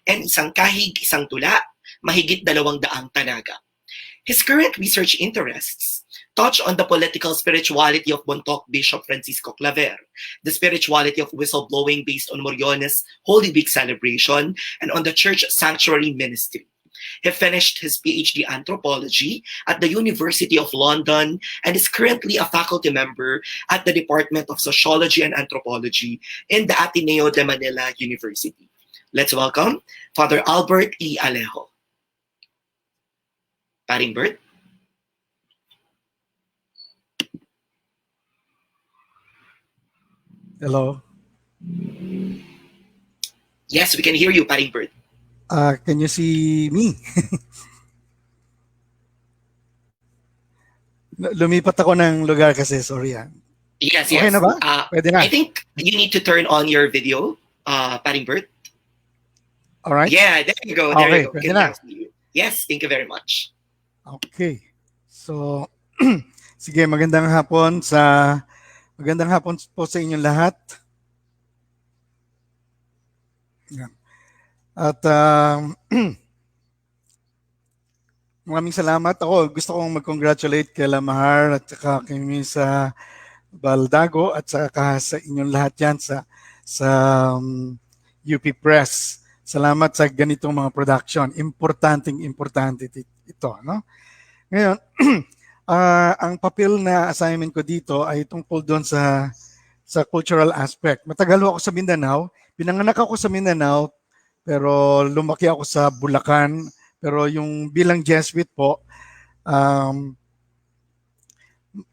and Isang Kahig, Isang Tula, Mahigit 200 Tanaga. His current research interests touch on the political spirituality of Bontoc Bishop Francisco Claver, the spirituality of whistleblowing based on Moriones Holy Week celebration, and on the church sanctuary ministry. He finished his PhD anthropology at the University of London and is currently a faculty member at the Department of Sociology and Anthropology in the Ateneo de Manila University. Let's welcome Father Albert E. Alejo. Paring Bert? Hello. Yes, we can hear you, Paring Bert. Can you see me? Lumipat ako ng lugar kasi, sorry. Yes, Okay yes. na ba? Pwede na. I think you need to turn on your video, Paring Bert. All right. Yeah, there you go. There Okay, you go. pwede Can na. I see you? Yes, thank you very much. Okay. So, sige, magandang hapon po sa inyong lahat. Yan. At maraming salamat. Ako, gusto kong mag-congratulate kay Lamahar at saka kay Miss Baldago at saka sa inyong lahat yan sa UP Press. Salamat sa ganitong mga production. Importante ito. No? Ngayon, ang papel na assignment ko dito ay tungkol doon sa cultural aspect. Matagal ako sa Mindanao. Pinanganak ako sa Mindanao, pero lumaki ako sa Bulacan. Pero yung bilang Jesuit po,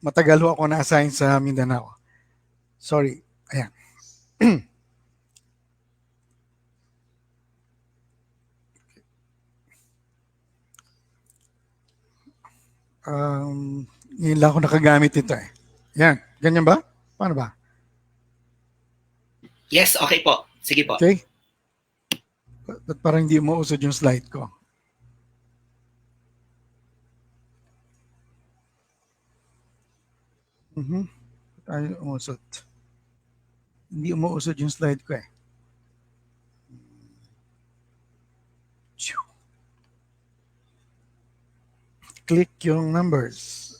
matagal ako na-assign sa Mindanao. Sorry. Ayan. Ngayon lang ako nakagamit ito eh. Yan. Ganyan ba? Paano ba? Yes, okay po. Sige po. Okay? But parang hindi umuusod yung slide ko. Ay, umusod. Hindi umuusod yung slide ko eh. Click yung numbers.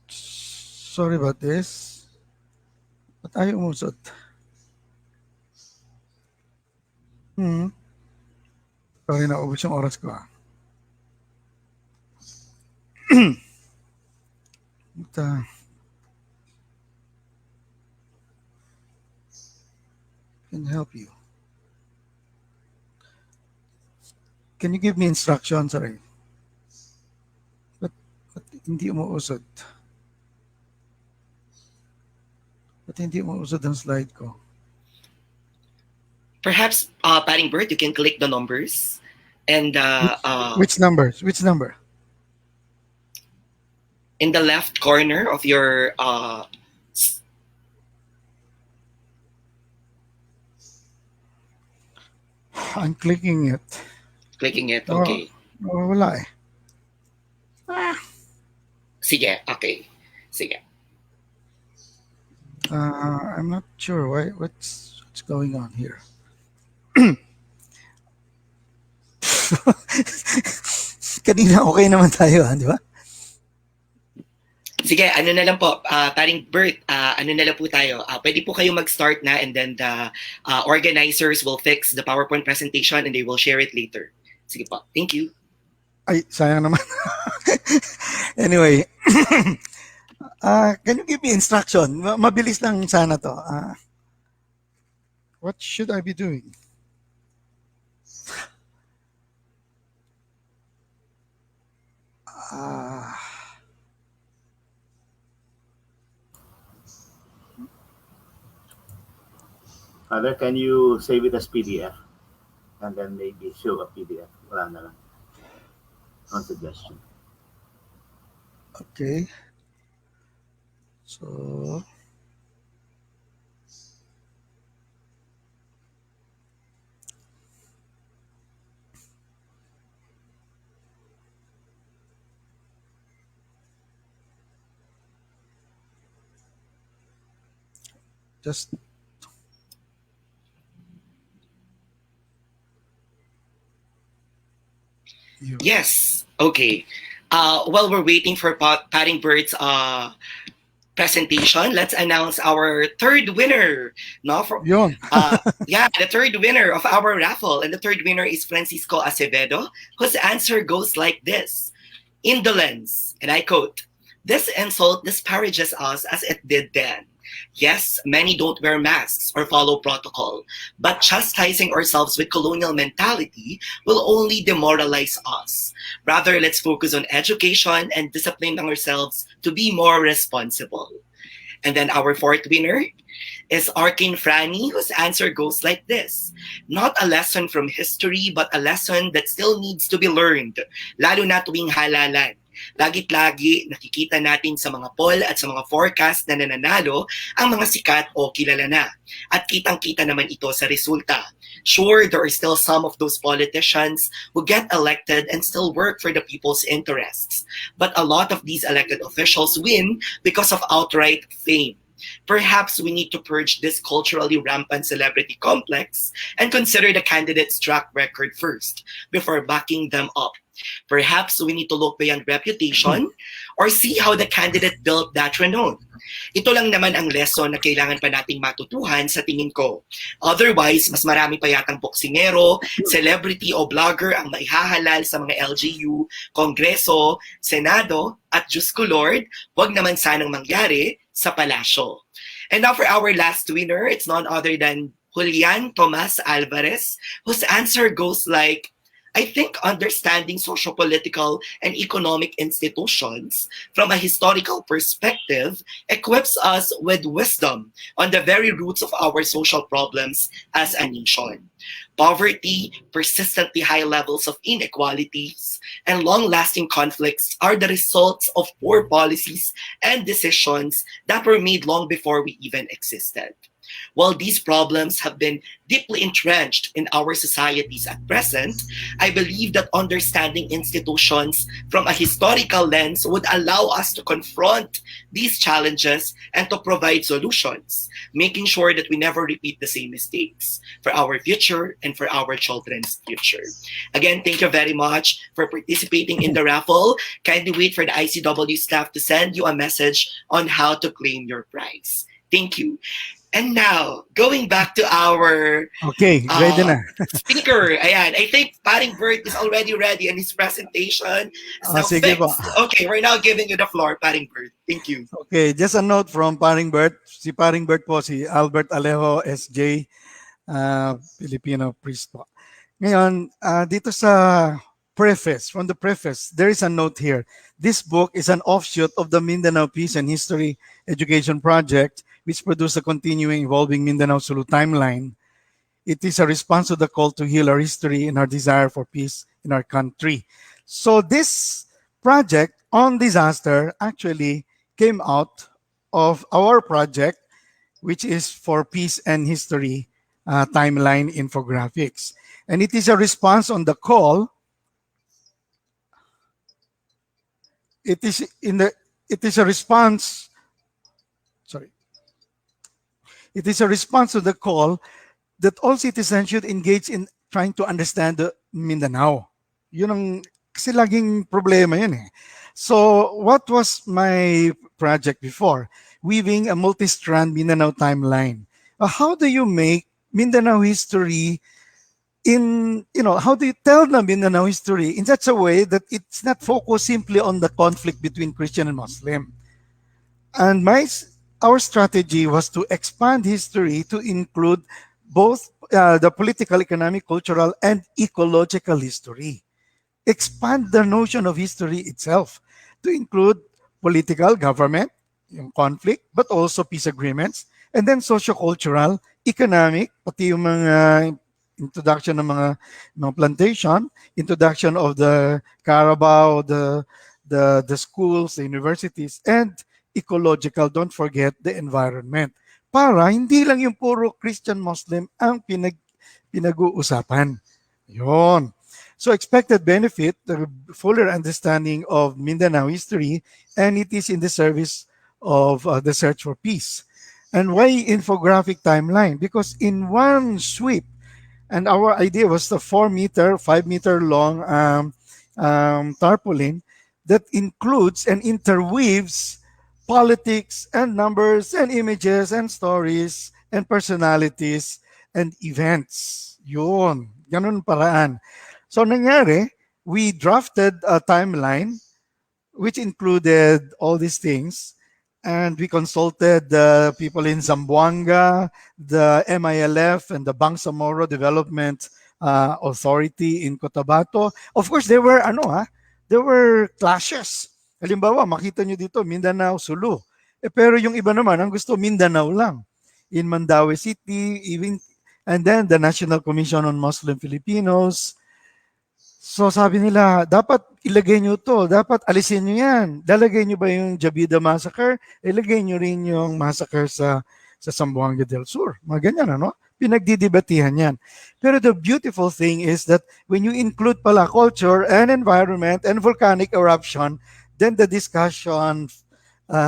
Sorry about this. Ba't ayaw umusod? Sorry, naubos yung oras ko ah. can help you. Can you give me instructions? Sorry. But hindi umuusad. Ba't hindi umuusad ang slide ko? Perhaps, Paring Bert, you can click the numbers and Which numbers? Which number? in the left corner of your I'm clicking it. clicking it. Oh. Okay. Oh, wala eh. Sige, okay. Sige. I'm not sure what's going on here. Kanina okay naman tayo, di ba? Sige, ano na lang po, Paring Bert, ano na lang po tayo. Pwede po kayo mag-start na and then the organizers will fix the PowerPoint presentation and they will share it later. Sige po. Thank you. Ay, sayang naman. Anyway, can you give me instruction? Mabilis lang sana to. What should I be doing? Father, can you save it as PDF? And then maybe show a PDF. Wala na lang. One suggestion. Okay. So, just you. Yes. Okay. While we're waiting for Paring Bert's presentation, let's announce our third winner. No, Yun. yeah, the third winner of our raffle. And the third winner is Francisco Acevedo, whose answer goes like this. Indolence, and I quote, "This insult disparages us as it did then. Yes, many don't wear masks or follow protocol, but chastising ourselves with colonial mentality will only demoralize us. Rather, let's focus on education and disciplining ourselves to be more responsible." And then our fourth winner is Arkin Franny, whose answer goes like this. "Not a lesson from history, but a lesson that still needs to be learned, lalo na tuwing halalan. Lagit-lagi nakikita natin sa mga poll at sa mga forecast na nananalo ang mga sikat o kilala na. At kitang-kita naman ito sa resulta. Sure, there are still some of those politicians who get elected and still work for the people's interests. But a lot of these elected officials win because of outright fame. Perhaps we need to purge this culturally rampant celebrity complex and consider the candidate's track record first before backing them up. Perhaps we need to look beyond reputation or see how the candidate built that renown. Ito lang naman ang lesson na kailangan pa nating matutuhan sa tingin ko. Otherwise, mas marami pa yatang boksingero, celebrity o blogger ang maihahalal sa mga LGU, Kongreso, Senado, at Diyos ko Lord, wag naman sanang mangyari sa palasyo. And now for our last winner, it's none other than Julian Tomas Alvarez, whose answer goes like, "I think understanding socio-political and economic institutions from a historical perspective equips us with wisdom on the very roots of our social problems as a nation. Poverty, persistently high levels of inequalities, and long-lasting conflicts are the results of poor policies and decisions that were made long before we even existed. While these problems have been deeply entrenched in our societies at present, I believe that understanding institutions from a historical lens would allow us to confront these challenges and to provide solutions, making sure that we never repeat the same mistakes for our future and for our children's future." Again, thank you very much for participating in the raffle. Kindly wait for the ICW staff to send you a message on how to claim your prize. Thank you. And now, going back to our Okay, ready na. speaker, ayan, I think Paring Bert is already ready and his presentation is now Sige fixed. po. Okay, we're now giving you the floor, Paring Bert. Thank you. Okay, just a note from Paring Bert. Si Paring Bert po, si Albert Alejo, SJ. Filipino priest po. Ngayon, dito sa preface, from the preface, there is a note here. This book is an offshoot of the Mindanao Peace and History Education Project, which produced a continuing evolving Mindanao Sulu timeline. It is a response to the call to heal our history and our desire for peace in our country. So this project on disaster actually came out of our project, which is for peace and history timeline infographics. And it is a response on the call. It is a response, sorry. It is a response to the call that all citizens should engage in trying to understand the Mindanao. Yun ang, kasi laging problema yun eh. So what was my project before? Weaving a multi-strand Mindanao timeline. How do you make Mindanao history how do you tell the Mindanao history in such a way that it's not focused simply on the conflict between Christian and Muslim? And our strategy was to expand history to include both the political, economic, cultural, and ecological history. Expand the notion of history itself to include political, government, yung conflict, but also peace agreements, and then socio-cultural, economic, pati yung mga introduction ng mga plantation, introduction of the Carabao, the schools, the universities, and ecological, don't forget the environment. Para hindi lang yung puro Christian-Muslim ang pinag-uusapan. Yun. So expected benefit, the fuller understanding of Mindanao history, and it is in the service of the search for peace. And why infographic timeline? Because in one sweep, and our idea was the 4-meter, 5-meter long tarpaulin that includes and interweaves politics and numbers and images and stories and personalities and events. Yun. Ganun paraan. So nangyari, we drafted a timeline which included all these things. And we consulted the people in Zamboanga, the MILF, and the Bangsamoro Development Authority in Cotabato. Of course, there were clashes. Halimbawa, makita nyo dito, Mindanao, Sulu. Pero yung iba naman, ang gusto Mindanao lang. In Mandaue City, and then the National Commission on Muslim Filipinos. So sabi nila, dapat ilagay nyo to, dapat alisin nyo yan. Lalagay nyo ba yung Jabida Massacre? Ilagay nyo rin yung massacre sa Zamboanga del Sur. Mga ganyan, ano? Pinagdidebatihan yan. Pero the beautiful thing is that when you include pala culture and environment and volcanic eruption, then the discussion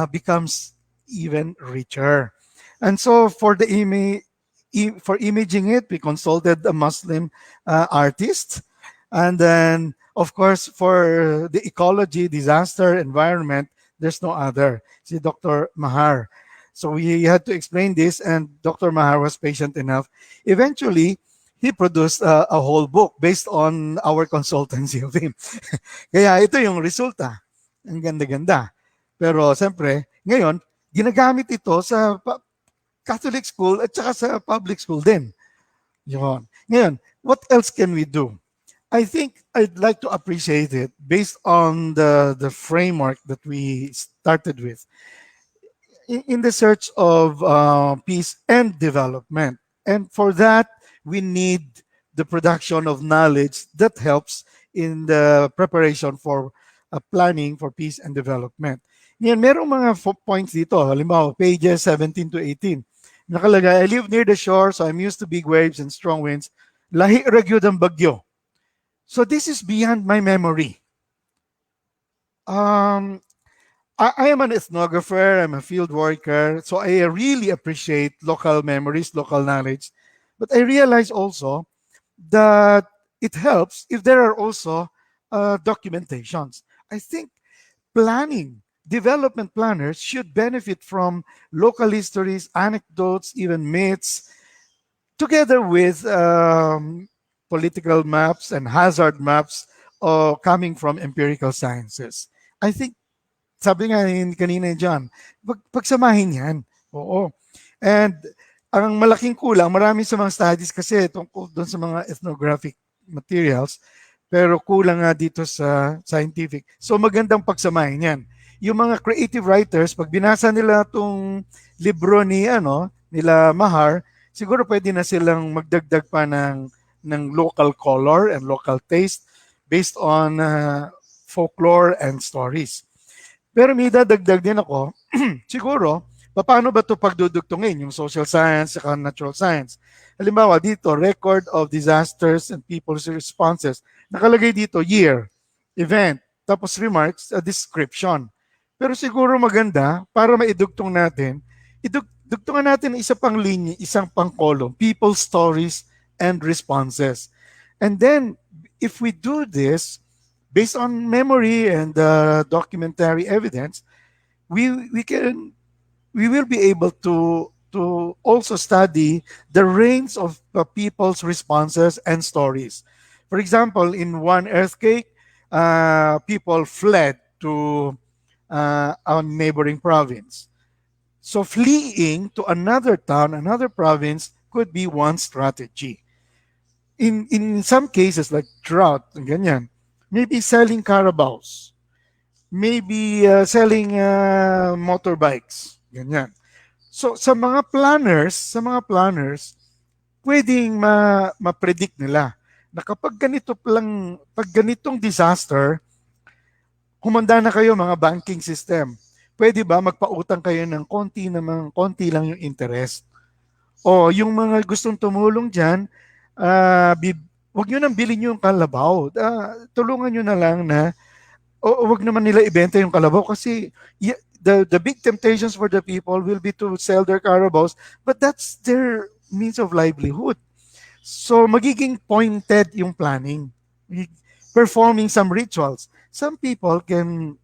becomes even richer. And so for for imaging it, we consulted a Muslim artist. And then, of course, for the ecology, disaster, environment, there's no other. Si Dr. Mahar. So we had to explain this, and Dr. Mahar was patient enough. Eventually, he produced a whole book based on our consultancy of him. Kaya ito yung resulta. Ang ganda-ganda. Pero siyempre, ngayon, ginagamit ito sa Catholic school at saka sa public school din. Yun. Ngayon, what else can we do? I think I'd like to appreciate it based on the framework that we started with in the search of peace and development. And for that, we need the production of knowledge that helps in the preparation for planning for peace and development. Ngayon, merong mga points dito. Halimbawa, pages 17 to 18. Nakalagay, I live near the shore, so I'm used to big waves and strong winds. Lahi ragyod ang bagyo. So this is beyond my memory. I am an ethnographer, I'm a field worker, so I really appreciate local memories, local knowledge. But I realize also that it helps if there are also documentations. I think development planners should benefit from local histories, anecdotes, even myths, together with political maps and hazard maps coming from empirical sciences. I think, sabi nga kanina dyan, pagsamahin yan. Oo. And ang malaking kulang, marami sa mga studies kasi tungkol doon sa mga ethnographic materials, pero kulang nga dito sa scientific. So magandang pagsamahin yan. Yung mga creative writers, pag binasa nila itong libro ni nila Mahar, siguro pwede na silang magdagdag pa ng local color and local taste based on folklore and stories. Pero may dadagdag din ako, siguro, paano ba ito pagdudugtungin, yung social science at natural science? Halimbawa dito, record of disasters and people's responses. Nakalagay dito, year, event, tapos remarks, a description. Pero siguro maganda, para maidugtong natin, idugtungan natin isa pang linya, isang pang column, people stories and responses. And then, if we do this, based on memory and documentary evidence, we will be able to also study the range of people's responses and stories. For example, in one earthquake, people fled to a neighboring province. So fleeing to another town, another province could be one strategy. In some cases, like drought, ganyan, maybe selling carabaos, maybe selling motorbikes, ganyan. So sa mga planners, pwedeng ma-predict nila na kapag pag ganitong disaster, humanda na kayo mga banking system. Pwede ba magpautang kayo ng konti lang yung interest? O yung mga gustong tumulong dyan, huwag nyo nang bilhin yung kalabaw. Tulungan nyo na lang na, huwag naman nila ibenta yung kalabaw kasi the big temptations for the people will be to sell their carabaos, but that's their means of livelihood. So magiging pointed yung planning, performing some rituals. Some people can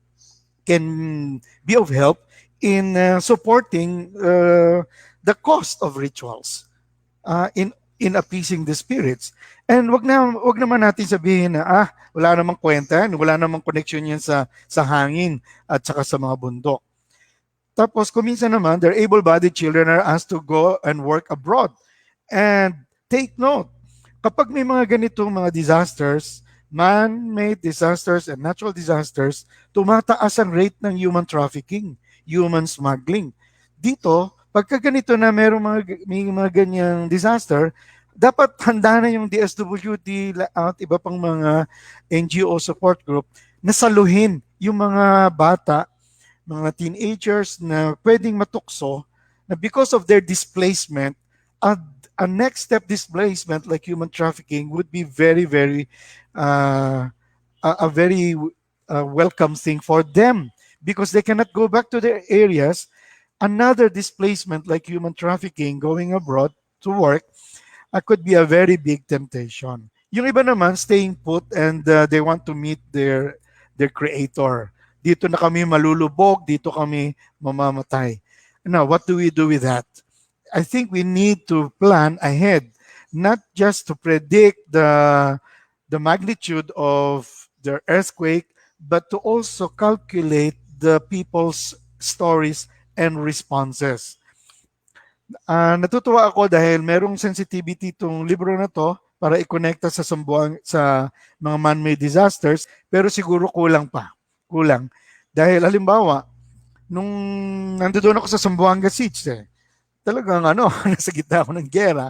be of help in supporting the cost of rituals in appeasing the spirits. And wag naman natin sabihin na wala namang kwenta, wala namang connection yan sa hangin at saka sa mga bundok. Tapos kuminsan naman, their able-bodied children are asked to go and work abroad. And take note, kapag may mga ganitong mga disasters, man-made disasters and natural disasters, tumataas ang rate ng human trafficking, human smuggling. Dito, pagka ganito na may mga ganyang disaster, dapat handa na yung DSWD at iba pang mga NGO support group na saluhin yung mga bata, mga teenagers na pwedeng matukso na because of their displacement, a next step displacement like human trafficking would be very, very a very welcome thing for them because they cannot go back to their areas. Another displacement like human trafficking, going abroad to work, could be a very big temptation. Yung iba naman, staying put and they want to meet their creator. Dito na kami malulubog, dito kami mamamatay. Now, what do we do with that? I think we need to plan ahead, not just to predict the magnitude of the earthquake, but to also calculate the people's stories and responses. Natutuwa ako dahil merong sensitivity itong libro na to para i-connecta sa mga man-made disasters, pero siguro kulang. Dahil halimbawa, nung nandoon ako sa Zamboanga Siege, talagang nasa gitna ako ng gera.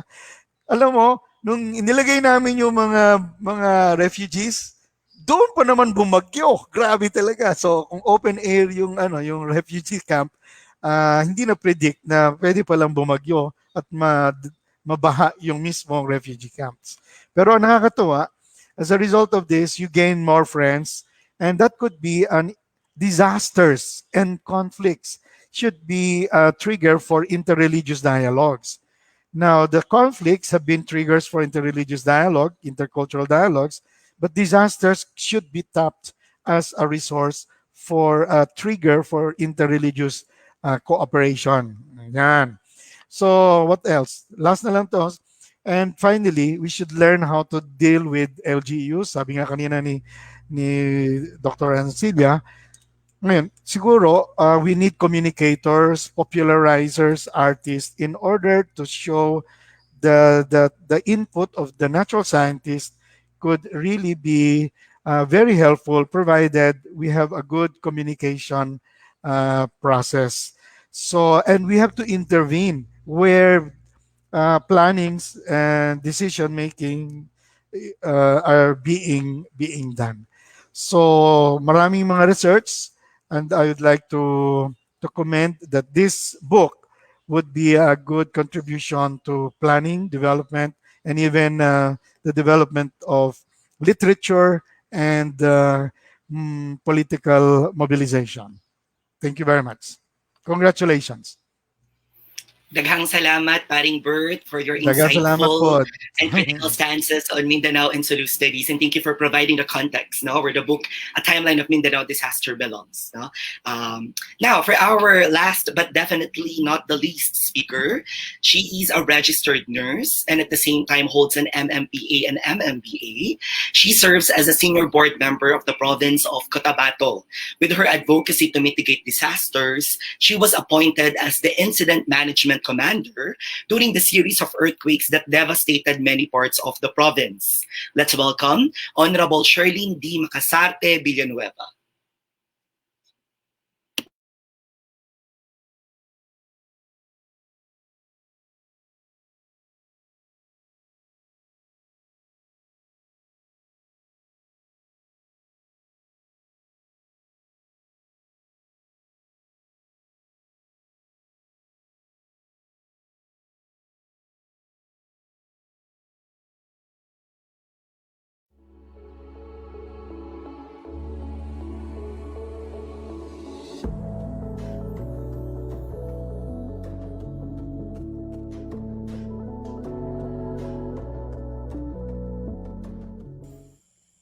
Alam mo, nung inilagay namin yung mga refugees, doon pa naman bumagyo. Grabe talaga. So, kung open air yung refugee camp, hindi na predict na pwede palang bumagyo at mabaha yung mismong refugee camps. Pero ang nakakatuwa, as a result of this, you gain more friends, and that could be disasters and conflicts should be a trigger for interreligious dialogues. Now, the conflicts have been triggers for interreligious dialogue, intercultural dialogues, but disasters should be tapped as a resource for a trigger for interreligious cooperation. Ayan. So, what else? Last na lang to. And finally, we should learn how to deal with LGUs. Sabi nga kanina ni Dr. Ancilla, Ngayon, siguro, we need communicators, popularizers, artists in order to show the input of the natural scientist could really be very helpful provided we have a good communication process. So, and we have to intervene where plannings and decision making are being done. So maraming mga research, and I would like to comment that this book would be a good contribution to planning, development, and even the development of literature and political mobilization. Thank you very much. Congratulations. Daghang salamat, Paring Bert, for your Daghang salamat insightful po. and critical stances on Mindanao and Sulu studies. And thank you for providing the context, no, where the book, A Timeline of Mindanao Disaster, belongs. No? Now, for our last but definitely not the least speaker, she is a registered nurse and at the same time holds an MMPA and MMBA. She serves as a senior board member of the province of Cotabato. With her advocacy to mitigate disasters, she was appointed as the incident management commander during the series of earthquakes that devastated many parts of the province. Let's welcome Honorable Sherlyn D. Macasarte Villanueva.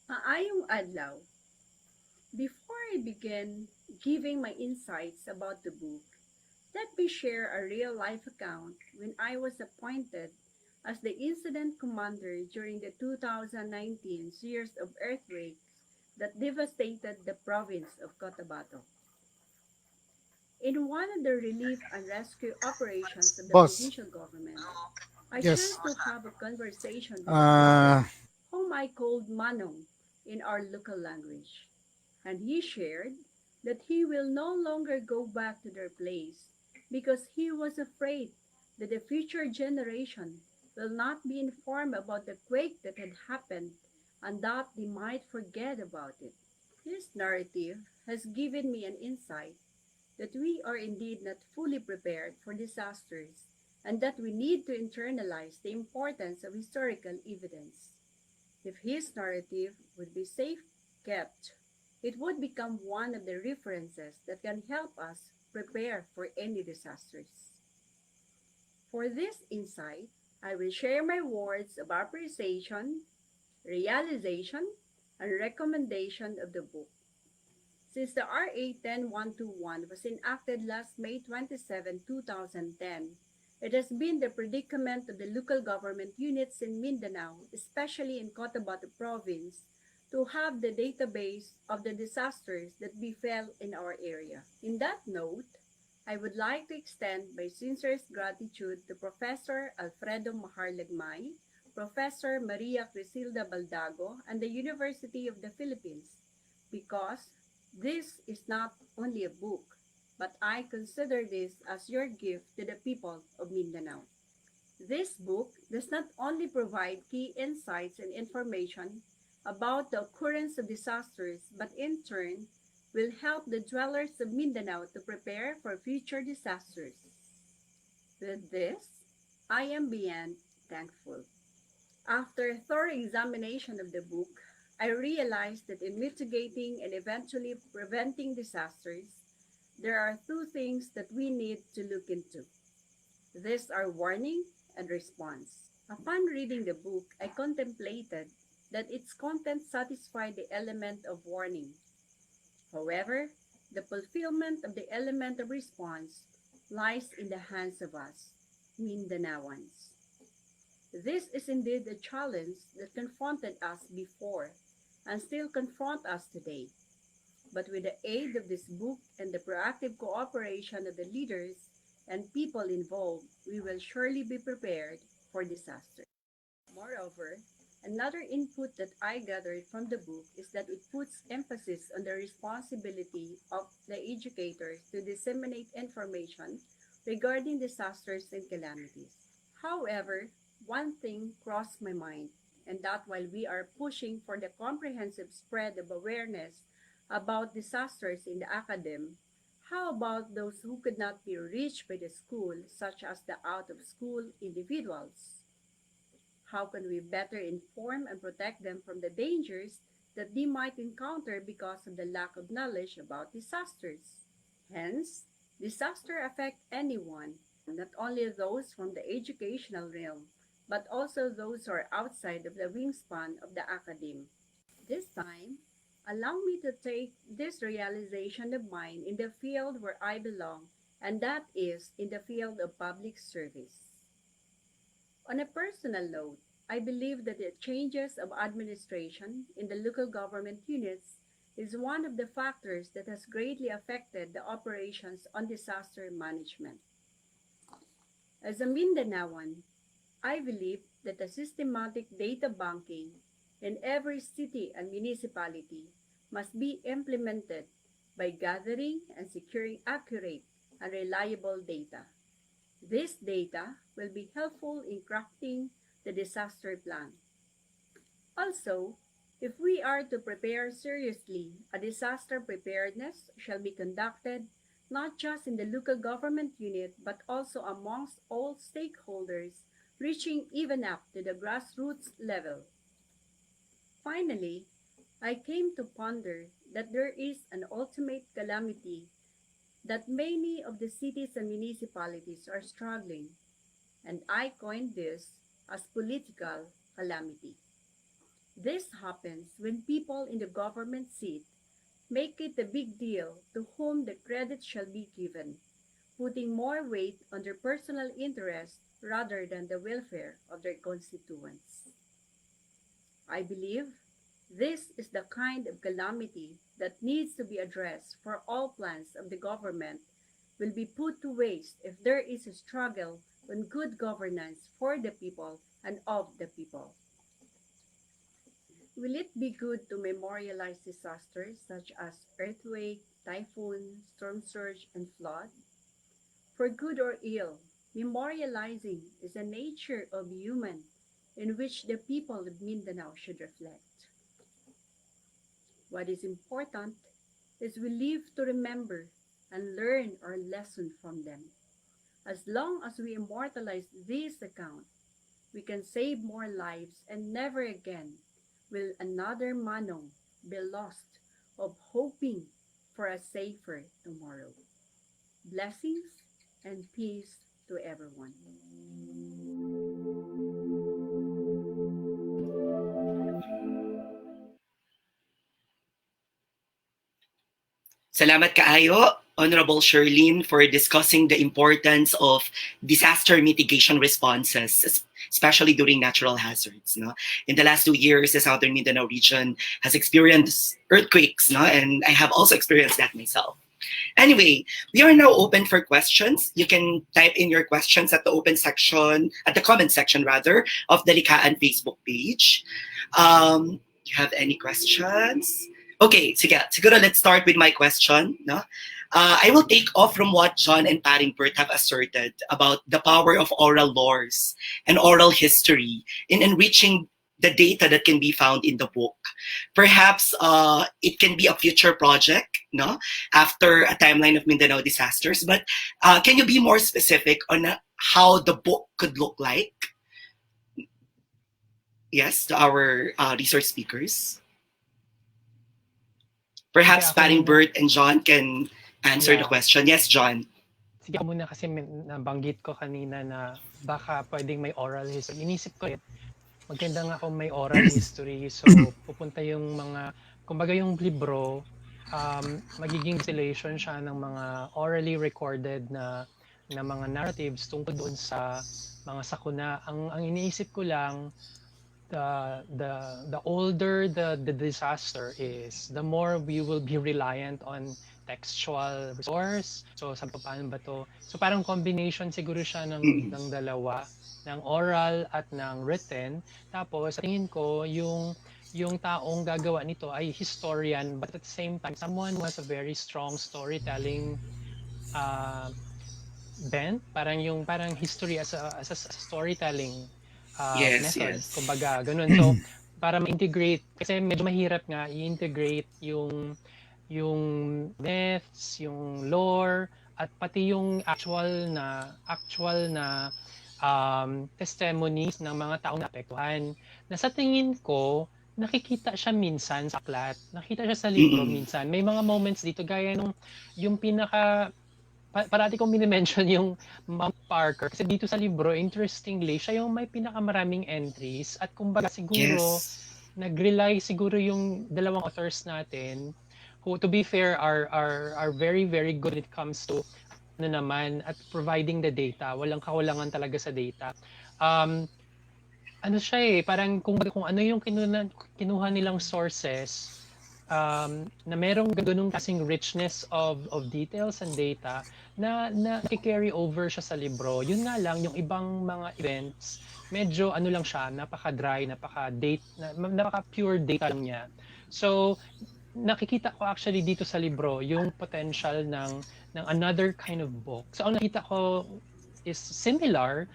Maayong adlaw. Before I begin giving my insights about the book, let me share a real-life account when I was appointed as the incident commander during the 2019 series of earthquakes that devastated the province of Cotabato. In one of the relief and rescue operations of the Boss, provincial government, I yes. chanced to have a conversation with a Uh, father whom I called Manong in our local language. And he shared that he will no longer go back to their place because he was afraid that the future generation will not be informed about the quake that had happened and that they might forget about it. His narrative has given me an insight that we are indeed not fully prepared for disasters and that we need to internalize the importance of historical evidence. If his narrative would be safe kept, it would become one of the references that can help us prepare for any disasters. For this insight, I will share my words of appreciation, realization, and recommendation of the book. Since the RA 10121 was enacted last May 27, 2010, it has been the predicament of the local government units in Mindanao, especially in Cotabato Province, to have the database of the disasters that befell in our area. In that note, I would like to extend my sincerest gratitude to Professor Alfredo Mahar Legmay, Professor Maria Crisilda Baldago, and the University of the Philippines, because this is not only a book, but I consider this as your gift to the people of Mindanao. This book does not only provide key insights and information about the occurrence of disasters, but in turn will help the dwellers of Mindanao to prepare for future disasters. With this, I am beyond thankful. After a thorough examination of the book, I realized that in mitigating and eventually preventing disasters, there are two things that we need to look into. These are warning and response. Upon reading the book, I contemplated that its content satisfied the element of warning. However, the fulfillment of the element of response lies in the hands of us, Mindanaoans. This is indeed a challenge that confronted us before and still confront us today. but with the aid of this book and the proactive cooperation of the leaders and people involved, we will surely be prepared for disaster. Moreover, another input that I gathered from the book is that it puts emphasis on the responsibility of the educators to disseminate information regarding disasters and calamities. However, one thing crossed my mind, and that while we are pushing for the comprehensive spread of awareness about disasters in the academy, how about those who could not be reached by the school, such as the out of school individuals? How can we better inform and protect them from the dangers that they might encounter because of the lack of knowledge about disasters? Hence, disaster affect anyone, not only those from the educational realm, but also those who are outside of the wingspan of the academe. This time, allow me to take this realization of mine in the field where I belong, and that is in the field of public service. On a personal note, I believe that the changes of administration in the local government units is one of the factors that has greatly affected the operations on disaster management. As a Mindanaoan, I believe that the systematic data banking in every city and municipality must be implemented by gathering and securing accurate and reliable data. This data will be helpful in crafting the disaster plan. Also, if we are to prepare seriously, a disaster preparedness shall be conducted not just in the local government unit but also amongst all stakeholders, reaching even up to the grassroots level. Finally, I came to ponder that there is an ultimate calamity that many of the cities and municipalities are struggling, and I coined this as political calamity. This happens when people in the government seat make it a big deal to whom the credit shall be given, putting more weight on their personal interest rather than the welfare of their constituents. I believe this is the kind of calamity that needs to be addressed, for all plans of the government will be put to waste if there is a struggle on good governance for the people and of the people. Will it be good to memorialize disasters such as earthquake, typhoon, storm surge, and flood? For good or ill, memorializing is a nature of human in which the people of Mindanao should reflect. What is important is we live to remember and learn our lesson from them. As long as we immortalize this account, we can save more lives and never again will another Manong be lost of hoping for a safer tomorrow. Blessings and peace to everyone. Salamat kaayo, Honorable Sherlyn, for discussing the importance of disaster mitigation responses, especially during natural hazards. No? In the last 2 years, the Southern Mindanao region has experienced earthquakes, no? And I have also experienced that myself. Anyway, we are now open for questions. You can type in your questions at the comment section rather, of the Likaan Facebook page. You have any questions? Okay, sige, siguro let's start with my question. No? I will take off from what John and Paringbert have asserted about the power of oral lores and oral history in enriching the data that can be found in the book. Perhaps it can be a future project, no, after a timeline of Mindanao disasters. But can you be more specific on how the book could look like? Yes, to our research speakers. Perhaps Paringbert and John can answer the question. Yes, John. Sige ako muna kasi nabanggit ko kanina na baka pwedeng may oral history. Inisip ko maganda nga kung may oral history. So pupunta yung mga, kumbaga yung libro, magiging distillation siya ng mga orally recorded na mga narratives tungkol doon sa mga sakuna. Ang iniisip ko lang, the older the disaster is, the more we will be reliant on textual resource. So sa paano ba to? So parang combination siguro siya ng dalawa, ng oral at ng written. Tapos sa tingin ko yung taong gagawa nito ay historian, but at the same time someone who has a very strong storytelling bent, parang history as a storytelling Yes, method, yes. kumbaga ganun. So para ma-integrate, kasi medyo mahirap nga i-integrate yung myths, yung lore, at pati yung actual na testimonies ng mga taong naapektuhan. Na sa tingin ko, nakikita siya minsan sa aklat, nakikita siya sa libro Mm-mm. minsan. May mga moments dito gaya nung yung parati kong mini-mention yung Mount Parker kasi dito sa libro, interestingly, siya yung may pinakamaraming entries at kumbaga siguro Yes. nag-rely siguro yung dalawang authors natin who, to be fair, are very very good when it comes to naman at providing the data. Walang kakulangan talaga sa data. Ano siya parang kung ano yung kinuha nilang sources, na merong ganung kasing richness of details and data na carry over siya sa libro. Yun nga lang, yung ibang mga events, medyo ano lang siya, napaka-dry, napaka-pure data lang niya. So, nakikita ko actually dito sa libro yung potential ng another kind of book. So, ang nakita ko is similar,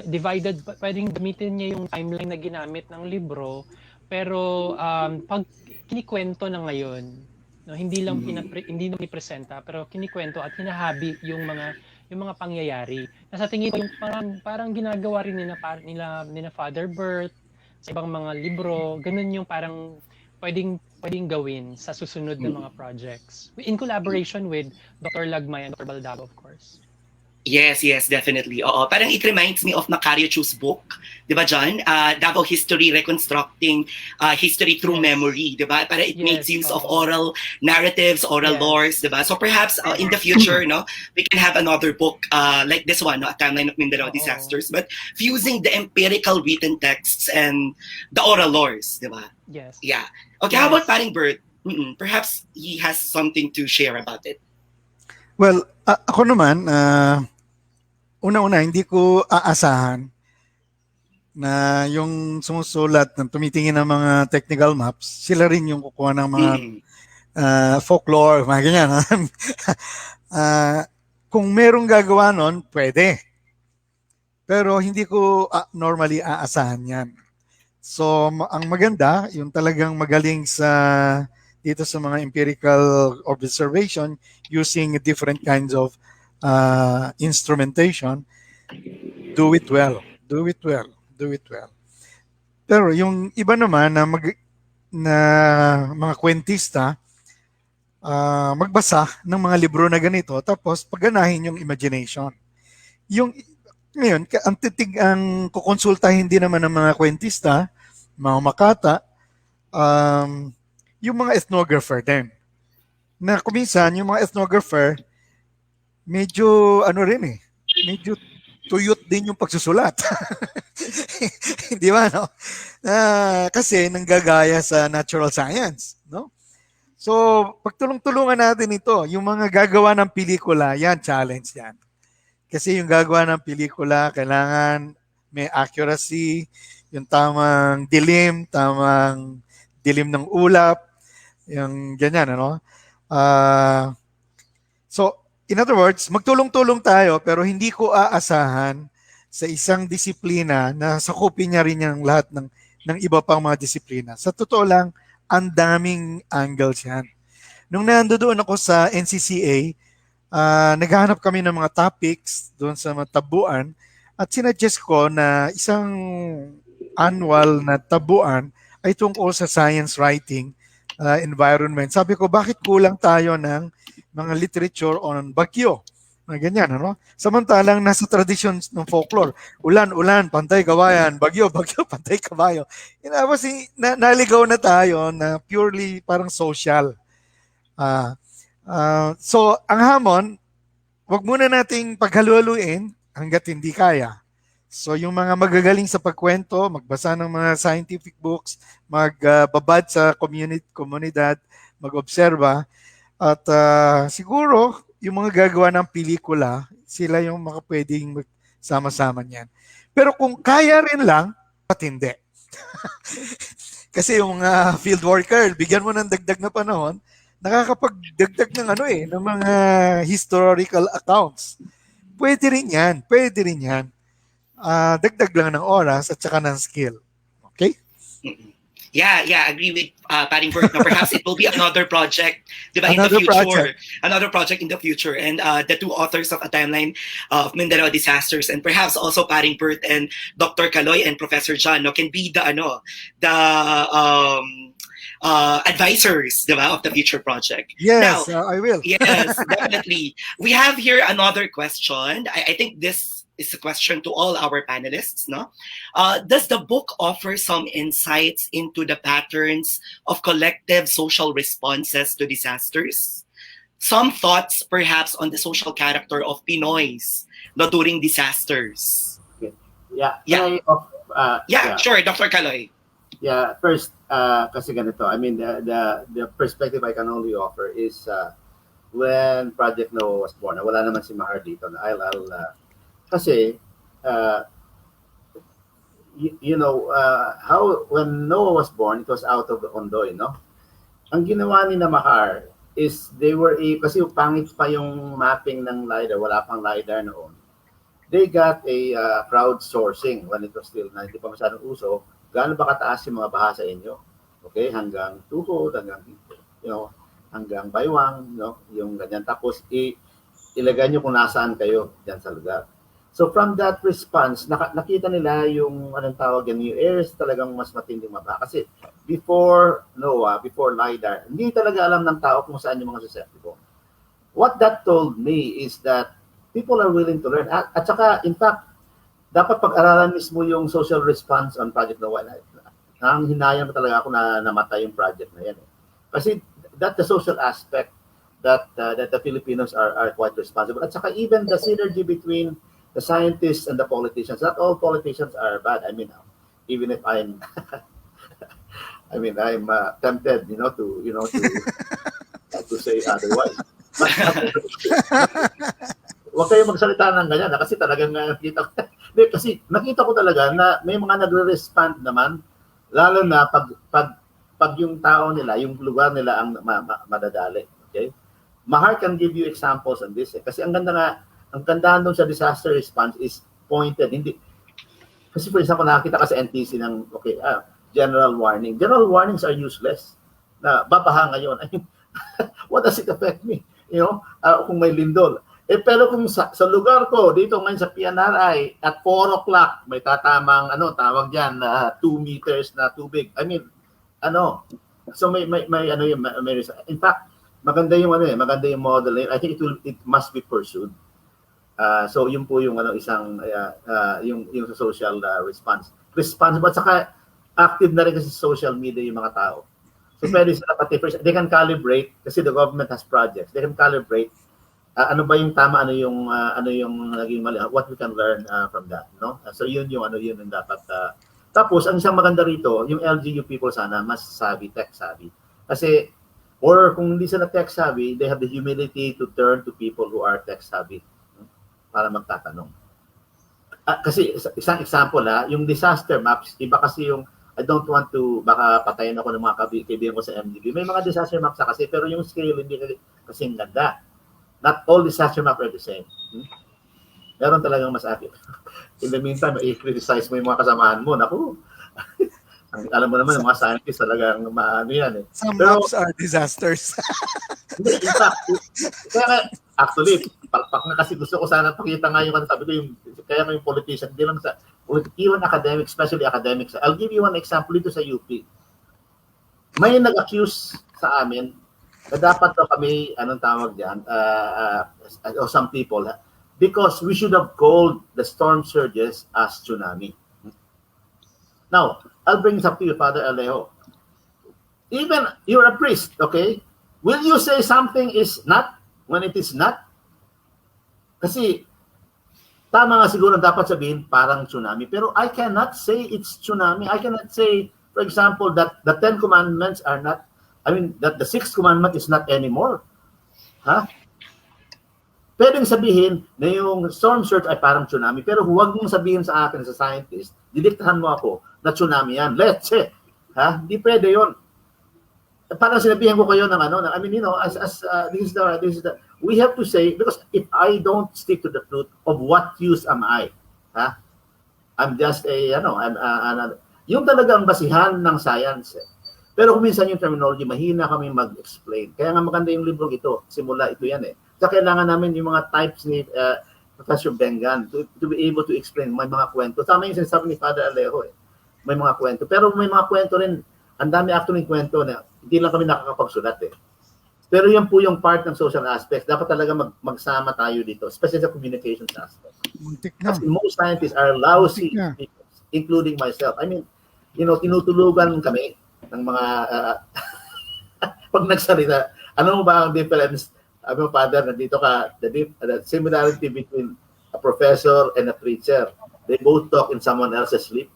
divided, pwedeng gamitin niya yung timeline na ginamit ng libro, pero pag kinikwento na ngayon, no, hindi lang hindi na presenta, pero kinikwento at hinahabi yung mga pangyayari. Nasa tingin ko yung parang ginagawa rin nila Father Bert sa ibang mga libro, ganun yung parang pwedeng gawin sa susunod na mga projects in collaboration with Dr. Lagmay and Dr. Baldago, of course. Yes, yes, definitely. Oo, parang it reminds me of Macario Chu's book, di ba, John? Davao History, Reconstructing History Through Yes. Memory, di ba? Parang it makes Yes, use of oo. oral narratives, oral Yes. lores, di ba? So perhaps in the future, no, we can have another book like this one, no, A Timeline of Mindanao Oo. Disasters, but fusing the empirical written texts and the oral lores, di ba? Yes. Yeah. Okay, how Yes. about Paring Bert? Perhaps he has something to share about it. Well, ako naman, una-una, hindi ko aasahan na yung sumusulat, ng tumitingin ng mga technical maps, sila rin yung kukuha ng mga folklore, mga ganyan. Kung merong gagawa nun, pwede. Pero hindi ko normally aasahan yan. So, ang maganda, yung talagang magaling dito sa mga empirical observation using different kinds of instrumentation, do it well. Pero yung iba naman na mga kwentista, magbasa ng mga libro na ganito, tapos pagganahin yung imagination. Ngayon, ang kukonsultahin din naman ng mga kwentista, mga makata, yung mga ethnographer din. Na kuminsan, yung mga ethnographer, medyo medyo tuyot din yung pagsusulat. Di ba, no? Kasi nanggagaya sa natural science, no? So, pagtulong-tulungan natin ito, yung mga gagawa ng pelikula, yan, challenge yan. Kasi yung gagawa ng pelikula, kailangan may accuracy, yung tamang dilim ng ulap, yung ganyan, ano? So, in other words, magtulong-tulong tayo pero hindi ko aasahan sa isang disiplina na sakupin niya rin yung lahat ng iba pang mga disiplina. Sa totoo lang, ang daming angles yan. Nung nandoon ako sa NCCA, naghahanap kami ng mga topics doon sa mga tabuan at sinuggest ko na isang annual na tabuan ay tungkol sa science writing, environment. Sabi ko, bakit kulang tayo ng mga literature on bagyo? Ganyan, ano? Samantalang nasa tradition ng folklore, ulan, pantay kawayan, bagyo, pantay kabayo. Tapos naligaw na tayo na purely parang social. So, ang hamon, wag muna nating paghaluhaluin hanggat hindi kaya. So yung mga magagaling sa pagkwento, magbasa ng mga scientific books, magbabad sa komunidad, mag-obserba, at siguro yung mga gagawa ng pelikula, sila yung mga pwedeng magsama-sama niyan. Pero kung kaya rin lang, ba't hindi? Kasi yung field worker, bigyan mo ng dagdag na panahon, nakakapagdagdag ng ng mga historical accounts. Pwede rin yan, pwede rin yan. Dagdag lang ng oras at saka ng skill. Okay? Mm-mm. Yeah, agree with Paring Bert. No, perhaps it will be another project, diba, in the Another future. project. Another project in the future. And the two authors of A Timeline of Mindanao Disasters, and perhaps also Paring Bert and Dr. Kaloy and Professor John, no, can be the advisors, diba, of the future project. Yes, Now, I will. yes, definitely. We have here another question. I think this is a question to all our panelists. No, does the book offer some insights into the patterns of collective social responses to disasters? Some thoughts, perhaps, on the social character of Pinoys, no, during disasters. Yeah. Yeah. Yeah. Sure, Dr. Kaloy. Yeah. First, kasi ganito. I mean, the perspective I can only offer is when Project Noah was born. Wala naman si Mahar dito. Kasi, how when Noah was born, it was out of the Ondoy, no? Ang ginawa ni Mahar is kasi pangit pa yung mapping ng LiDAR, wala pang LiDAR noon. They got a crowdsourcing when it was still na hindi pa masyadong uso. Gaano ba kataas yung mga baha sa inyo? Okay, hanggang tuhod, hanggang baywang, yung ganyan. Tapos ilagay nyo kung nasaan kayo diyan sa lugar. So from that response, nakita nila yung yung areas talagang mas matinding mabaha. Kasi before NOAA, before LiDAR, hindi talaga alam ng tao kung saan yung mga susceptible. What that told me is that people are willing to learn. At saka, in fact, dapat pag-aralan mismo yung social response on Project NOAA. Nang hinayang talaga ako na namatay yung project na yan. Kasi that's the social aspect that the Filipinos are quite responsible. At saka even the synergy between the scientists and the politicians. Not all politicians are bad. I mean, even if I'm, I'm tempted, to say otherwise. Huwag kayo magsalita ng ganyan, kasi talagang nakita ko talaga na may mga nagre-respond naman, lalo na pag yung tao nila, yung lugar nila ang madadali. Okay? Mahar can give you examples on this. Kasi ang ganda doon sa disaster response is pointed. Hindi, kasi for example, nakakita ka sa NTC ng, general warning. General warnings are useless. Na babaha ngayon. I mean, what does it affect me? Kung may lindol. Pero kung sa lugar ko, dito ngayon sa PNRI, at 4 o'clock, may tatamang, tawag dyan, 2 meters na tubig. I mean, so may in fact, maganda yung model. I think it must be pursued. So yun po yung isang yung social responsible at saka active na rin kasi social media yung mga tao. So pwede sila pati first, they can calibrate kasi the government has projects. They can calibrate ano ba yung tama, ano yung naging mali, what we can learn from that, no? So yun yung dapat tapos ang isang maganda rito, yung LGU people sana mas tech savvy. Kasi or kung hindi sila tech savvy, they have the humility to turn to people who are tech savvy para magtatanong. Kasi isang example yung disaster maps, iba kasi yung I don't want to baka patayin ako ng mga kaibigan ko sa MDB. May mga disaster maps kasi pero yung scale hindi kasing ganda. Not all disaster maps are the same. Meron talagang mas accurate. In the meantime, i-criticize mo yung mga kasamahan mo. Naku, alam mo naman, yung mga scientists talagang yan. Some maps are disasters. In fact, actually, palpak na kasi gusto ko sana pakita nga yung sabi ko kaya yung politician, hindi lang sa even academics, especially academics. I'll give you one example dito sa UP. May nag-accuse sa amin na dapat kami, anong tawag diyan, or some people, because we should have called the storm surges as tsunami. Now, I'll bring it up to you, Father Alejo. Even you're a priest, okay? Will you say something is not when it is not? Kasi tama nga siguro dapat sabihin parang tsunami. Pero I cannot say it's tsunami. I cannot say, for example, that the Ten Commandments are not, that the Sixth Commandment is not anymore. Ha? Pwedeng sabihin na yung storm surge ay parang tsunami, pero huwag mong sabihin sa akin, sa scientist, didiktahan mo ako na tsunami yan. Let's say, ha? Hindi pwede yun. Parang sinabihan ko kayo ng this is the, we have to say, because if I don't stick to the truth of what use am I, ha? I'm just yung talagang basihan ng science. Pero kung minsan yung terminology, mahina kami mag-explain. Kaya nga maganda yung libro ito. Simula ito yan eh. Kaya kailangan namin yung mga types ni Professor Bengan to be able to explain. May mga kwento. Tama yung sinasabi ni Father Alejo eh. May mga kwento. Pero may mga kwento rin. Ang dami actually kwento na hindi lang kami nakakapagsulat eh. Pero yan po yung part ng social aspects. Dapat talaga magsama tayo dito, especially sa communications aspect. Kasi most scientists are lousy people, including myself. Tinutulugan kami ng mga pag nagsalita. Ano mo ba ang difference? Father, nandito ka, the similarity between a professor and a preacher. They both talk in someone else's sleep.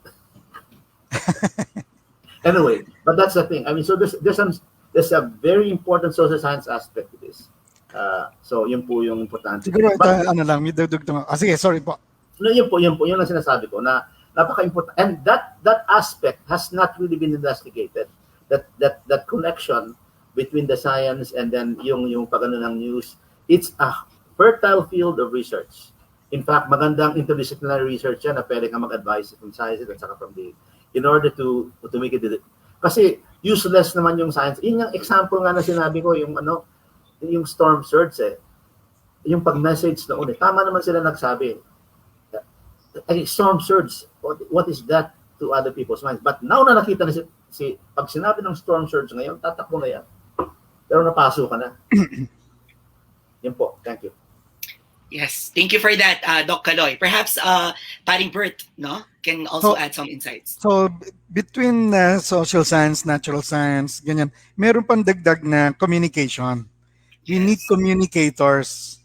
Anyway, but that's the thing. So there's a very important social science aspect to this. So yun po yung importante. Siguro may dugtong. Sige, sorry po. No, yun ang sinasabi ko na napaka-important. And that aspect has not really been investigated. That connection between the science and then yung pagano ng news, it's a fertile field of research. In fact, magandang interdisciplinary research yan na pwede ka mag-advise from sciences at saka from the in order to make it. Kasi useless naman yung science. Yun yung example nga na sinabi ko, yung storm surge eh. Yung pag-message noon eh. Tama naman sila nagsabi. Storm surge, what is that to other people's minds? But now na nakita na pag sinabi ng storm surge ngayon, tatakbo na yan. Pero napasok ka na. Yun po. Thank you. Yes, thank you for that, Doc Caloy. Perhaps Paring Bert, can also add some insights. So, between social science, natural science, ganyan, meron pang dagdag na communication. We need communicators.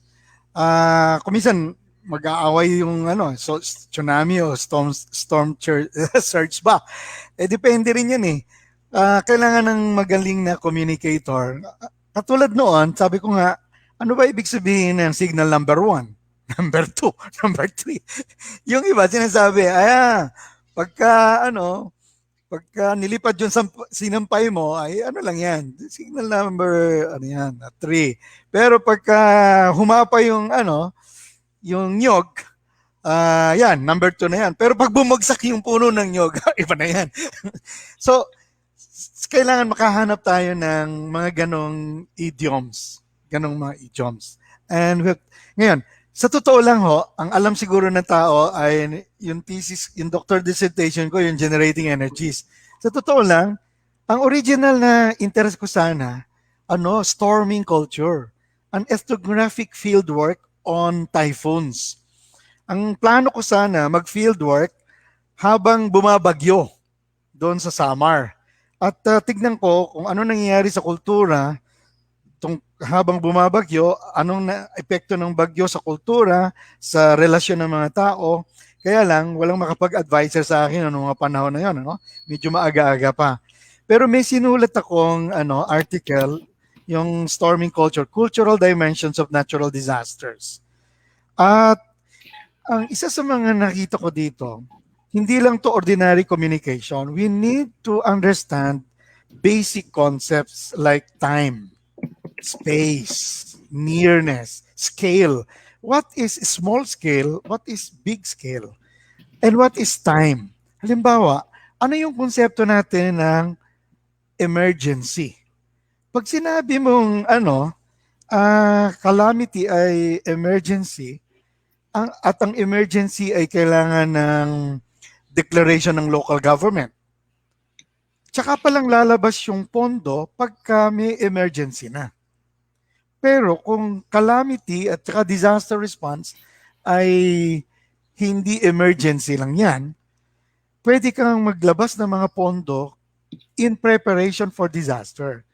Kung minsan, mag-aaway yung tsunami o storm surge ba? Depende rin yan eh. Kailangan ng magaling na communicator. Katulad noon, sabi ko nga, ano ba ibig sabihin ng signal number 1, number 2, number 3? Yung iba sinasabi, pagka nilipad yung sinampay mo, ay lang yan, signal number 3. Pero pagka humapa yung nyog, yan, number 2 na yan. Pero pag bumagsak yung puno ng nyog, iba na yan. So, kailangan makahanap tayo ng mga ganong idioms. And ngayon, sa totoo lang ang alam siguro ng tao ay yung thesis, yung doctor dissertation ko, yung generating energies. Sa totoo lang, ang original na interest ko sana, storming culture, an ethnographic fieldwork on typhoons. Ang plano ko sana mag-fieldwork habang bumabagyo doon sa Samar. At tignan ko kung ano nangyayari sa kultura habang bumabagyo, anong epekto ng bagyo sa kultura, sa relasyon ng mga tao. Kaya lang, walang makapag-advisor sa akin noong mga panahon na yun. Medyo maaga-aga pa. Pero may sinulat akong article, yung Storming Culture, Cultural Dimensions of Natural Disasters. At ang isa sa mga nakita ko dito, hindi lang to ordinary communication. We need to understand basic concepts like time, space, nearness, scale. What is small scale? What is big scale? And what is time? Halimbawa, ano yung konsepto natin ng emergency? Pag sinabi mong calamity ay emergency, at ang emergency ay kailangan ng declaration ng local government. Tsaka palang lalabas yung pondo pagka may emergency na. Pero kung calamity at saka disaster response ay hindi emergency lang yan, pwede kang maglabas ng mga pondo in preparation for disaster.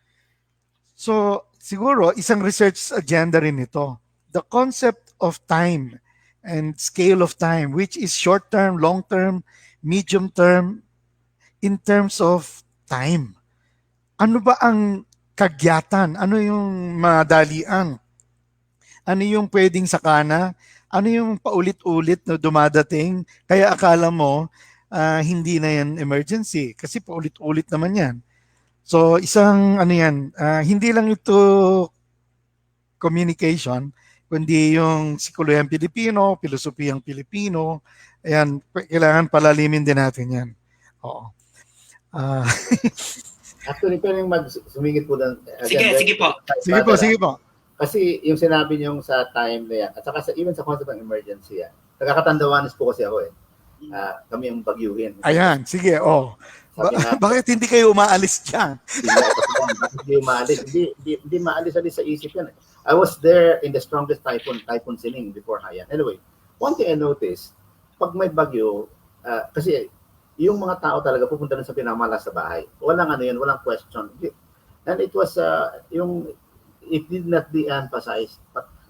So siguro isang research agenda rin ito. The concept of time and scale of time, which is short term, long term, medium term, in terms of time. Ano ba ang kagyatan? Ano yung madalian? Ano yung pwedeng sakana? Ano yung paulit-ulit na dumadating? Kaya akala mo, hindi na yan emergency. Kasi paulit-ulit naman yan. So, isang ano yan, hindi lang ito communication, kundi yung psikologiyang Pilipino, filosofiyang Pilipino. Ayan, kailangan palalimin din natin yan. Oo. Actually, pwedeng sumingit po doon. Sige po. Sige po. Kasi yung sinabi niyo sa time na yan, at saka even sa concept ng emergency, nagkakatandawanis po kasi ako eh. Kami yung bagyuhin. Ayan, sige, Sabi nga, bakit hindi kayo umaalis dyan? hindi maalis. Hindi maalis-alis sa isip yan. I was there in the strongest typhoon Sining before Haiyan. Anyway, one thing I noticed, pag may bagyo, kasi yung mga tao talaga pupunta rin sa pinamala sa bahay. Walang ano yun, walang question. And it was, it did not de-emphasize.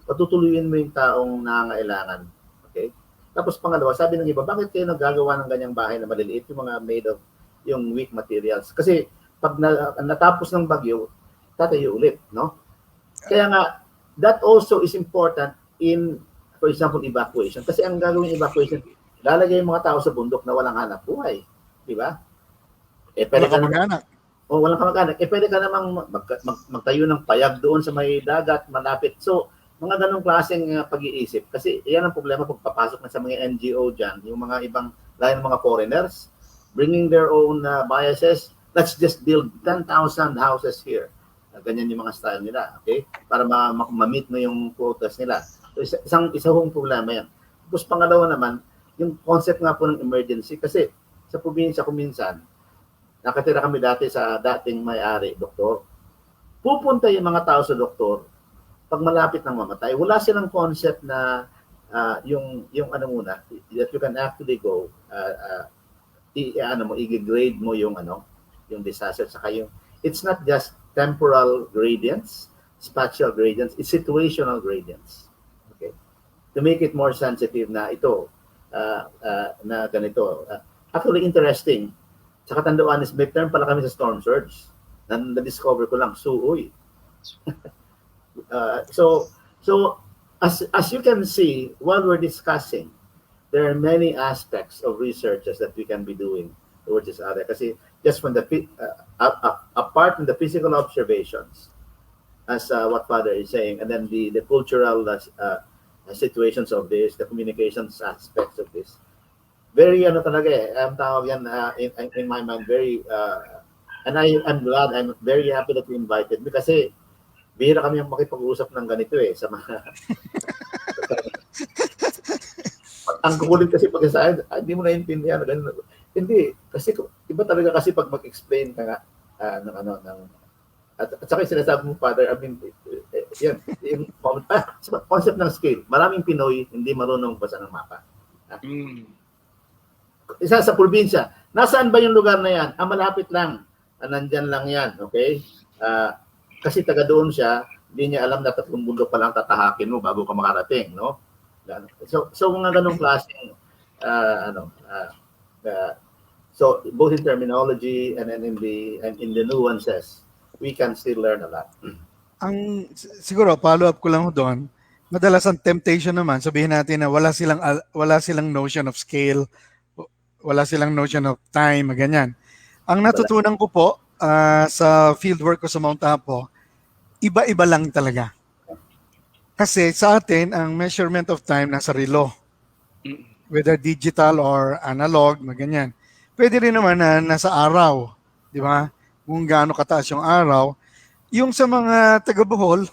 Patutuloyin mo yung taong nangangailangan. Okay? Tapos pangalawa, sabi ng iba, bakit kayo naggagawa ng ganyang bahay na maliliit, yung mga made of yung weak materials? Kasi pag natapos ng bagyo, tatayo ulit, no? Kaya nga, that also is important in, for example, evacuation. Kasi ang gagawin evacuation, lalagay yung mga tao sa bundok na walang hanap buhay. Di ba? Walang kamag-anak. Walang kamag-anak. Pwede ka namang magtayo ng payag doon sa may dagat, malapit. So, mga ganong klaseng pag-iisip. Kasi yan ang problema pag papasok na sa mga NGO dyan, yung mga ibang, lain mga foreigners, bringing their own biases. Let's just build 10,000 houses here. Ganyan yung mga style nila, okay? Para ma-meet mo yung quotas nila. So, isa hong problema yan. Tapos pangalawa naman, yung concept nga po ng emergency. Kasi sa probinsya kuminsan, nakatira kami dati sa dating may-ari, doktor. Pupunta yung mga tao sa doktor pag malapit ng mamatay. Wala silang concept na yung ano muna, that you can actually go, i-grade mo yung yung disaster. Saka yung, it's not just temporal gradients, spatial gradients, it's situational gradients. Okay? To make it more sensitive na ito, na ganito. Actually, interesting. Sa katandaan is may term pala kami sa storm surge. Na-discover ko lang, suoy. So as you can see, while we're discussing, there are many aspects of researches that we can be doing towards this area. Kasi just from the apart from the physical observations, as what Father is saying, and then the cultural situations of this, the communications aspects of this. Very talaga ang tawag yan in my mind, very and I'm glad, I'm very happy that you invited me kasi bihira kami yung makipag-usap ng ganito sa mga ang kukulit kasi pag sa akin, hindi mo naiintindihan ganun. Hindi kasi iba talaga kasi pag mag-explain ka nga ng at saka yung sinasabi mo, Father, I mean, yan, yung concept ng scale. Maraming Pinoy hindi marunong basa ng mapa. Isa sa probinsya, nasaan ba yung lugar na yan? Malapit lang. Nandyan lang yan, okay? Kasi taga doon siya, hindi niya alam na 3 bundok pa lang tatahakin mo bago ka makarating, no? So mga ganong klaseng, so both in terminology and in the nuances, we can still learn a lot. Siguro follow up ko lang doon. Madalas ang temptation naman, sabihin natin na wala silang notion of scale, wala silang notion of time, ganyan. Ang natutunan ko po sa fieldwork ko sa Mount Apo, iba-iba lang talaga. Kasi sa atin, ang measurement of time nasa relo. Whether digital or analog, ganyan. Pwede rin naman na nasa araw, di ba? Kung gaano kataas yung araw. Yung sa mga taga-Bohol,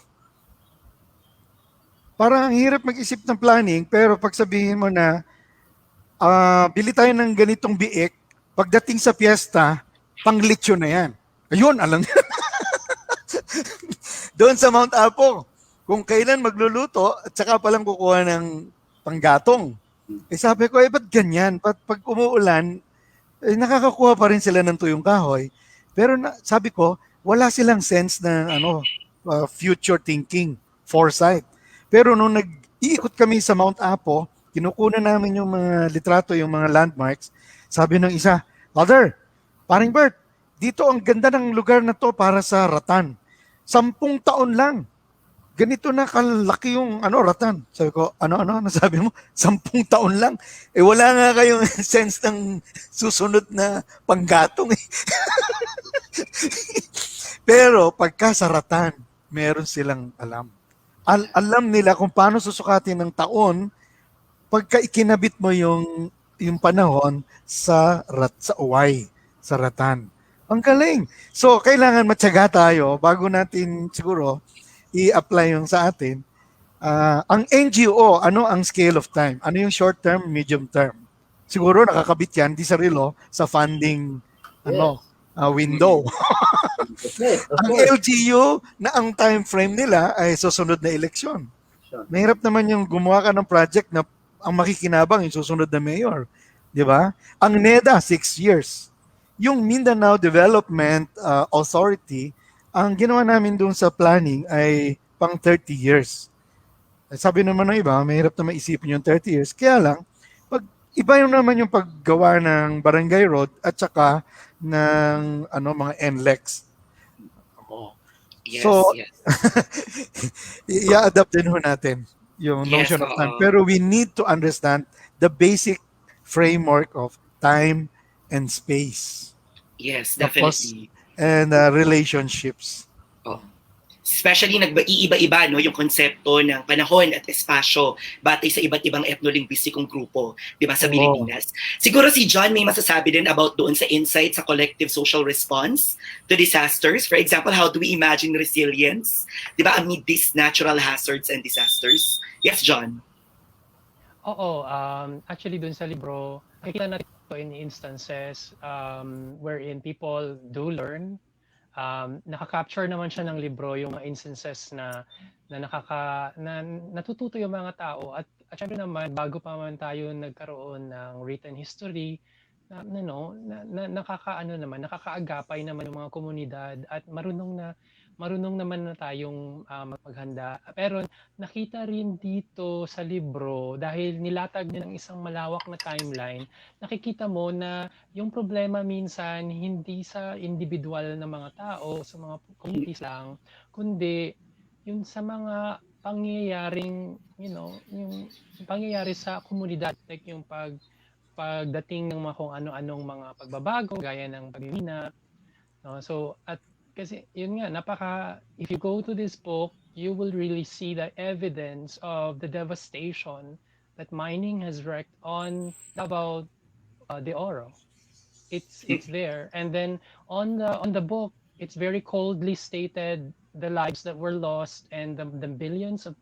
parang ang hirap mag-isip ng planning, pero pag sabihin mo na, bili tayo ng ganitong biik, pagdating sa piyesta, panglitsyo na yan. Ayun, alam niyo. Doon sa Mount Apo, kung kailan magluluto, at saka palang kukuha ng panggatong. Sabi ko, ba't ganyan? Pag umuulan, nakakakuha pa rin sila ng tuyong kahoy. Pero sabi ko, wala silang sense na future thinking, foresight. Pero nung nag-iikot kami sa Mount Apo, kinukunan namin yung mga litrato, yung mga landmarks. Sabi ng isa, Father, paring Bert, dito ang ganda ng lugar na to para sa Ratan. 10 taon lang. Ganito na kalaki yung Ratan. Sabi ko, ano, nasabi mo? 10 taon lang. Wala nga kayong sense ng susunod na panggatong eh. Pero pagka sa Ratan, meron silang alam. Alam nila kung paano susukatin ng taon pagka ikinabit mo yung panahon sa uway, sa Ratan. Ang galing. So, kailangan matyaga tayo bago natin siguro i-apply yung sa atin. Ang NGO, ano ang scale of time? Ano yung short term, medium term? Siguro nakakabit yan, di sa relo, sa funding window. Yes, of Ang course. LGU na ang time frame nila ay susunod na eleksyon. Sure. Mahirap naman yung gumawa ka ng project na ang makikinabang yung susunod na mayor. Di ba? Ang NEDA, 6 years. Yung Mindanao Development Authority, ang ginawa namin doon sa planning ay pang 30 years. Sabi naman ng iba, mahirap na maisipin yung 30 years. Kaya lang, iba yung naman yung paggawa ng barangay road at saka ng mga NLEX. Yes, So, yes. i-adapt din ho natin yung Yes, notion of time. oo. Pero we need to understand the basic framework of time and space. Yes, Tapos, definitely. and relationships. Oh. Especially nag-iiba-iba no yung konsepto ng panahon at espasyo batay sa iba't ibang etnolinguistikong grupo, 'di ba, sa Oo. Pilipinas. Siguro si John may masasabi din about doon sa insight sa collective social response to disasters. For example, how do we imagine resilience, 'di ba, amid these natural hazards and disasters? Yes, John. Oo, actually dun sa libro, nakikita natin ito in instances wherein people do learn. Naka-capture naman siya ng libro yung mga instances na natututo yung mga tao at syempre naman bago pa man tayo nagkaroon ng written history nakakaagapay naman yung mga komunidad at marunong naman na tayong maghanda. Pero nakita rin dito sa libro dahil nilatag niya ng isang malawak na timeline, nakikita mo na yung problema minsan hindi sa individual na mga tao, sa mga communities lang, kundi yung sa mga pangyayaring, yung pangyayari sa komunidad, like yung pagdating ng mga kung ano-anong mga pagbabago, gaya ng pagmimina. No? So, at kasi yun nga, if you go to this book, you will really see the evidence of the devastation that mining has wreaked on Davao de Oro. It's there, and then on the book, it's very coldly stated the lives that were lost and the billions of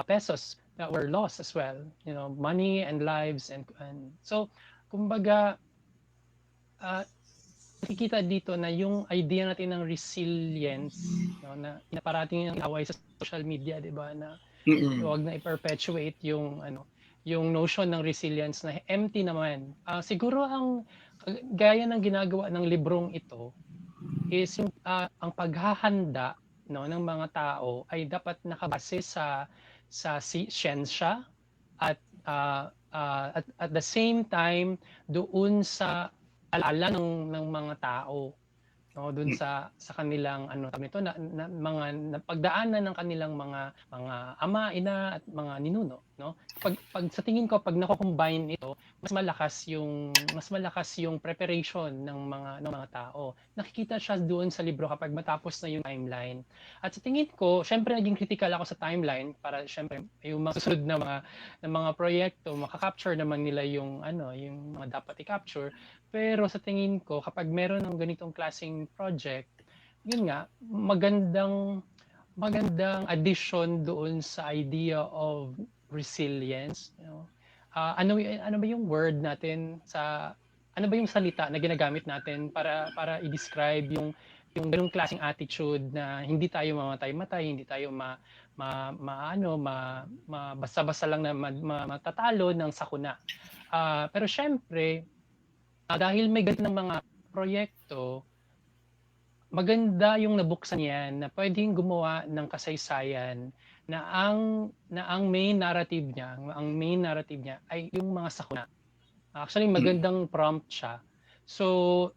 pesos that were lost as well. Money and lives and so, kumbaga, nakikita dito na yung idea natin ng resilience, na parating yung away sa social media, 'di ba, na huwag na i-perpetuate yung notion ng resilience na empty naman. Siguro ang gaya ng ginagawa ng librong ito is yung ang paghahanda ng mga tao ay dapat nakabase sa siyensya at at the same time doon sa alaala ng mga tao, doon sa kanilang mga napagdaanan ng kanilang mga ama, ina at mga ninuno, pag sa tingin ko pag nako-combine ito, mas malakas yung preparation ng mga tao. Nakikita siya doon sa libro kapag matapos na yung timeline. At sa tingin ko, syempre naging critical ako sa timeline para syempre yung mga susunod na mga proyekto, makaka-capture naman nila yung mga dapat i-capture. Pero sa tingin ko, kapag meron ng ganitong klaseng project, yun nga, magandang addition doon sa idea of resilience. Ano ba yung word natin ano ba yung salita na ginagamit natin para i-describe yung ganung klaseng attitude na hindi tayo mamatay-matay, hindi tayo basta-basta lang na matatalo ng sakuna. Pero syempre, dahil may ganito ng mga proyekto, maganda yung nabuksan yan na pwedeng gumawa ng kasaysayan ang main narrative niya ay yung mga sakuna. Actually magandang prompt siya. So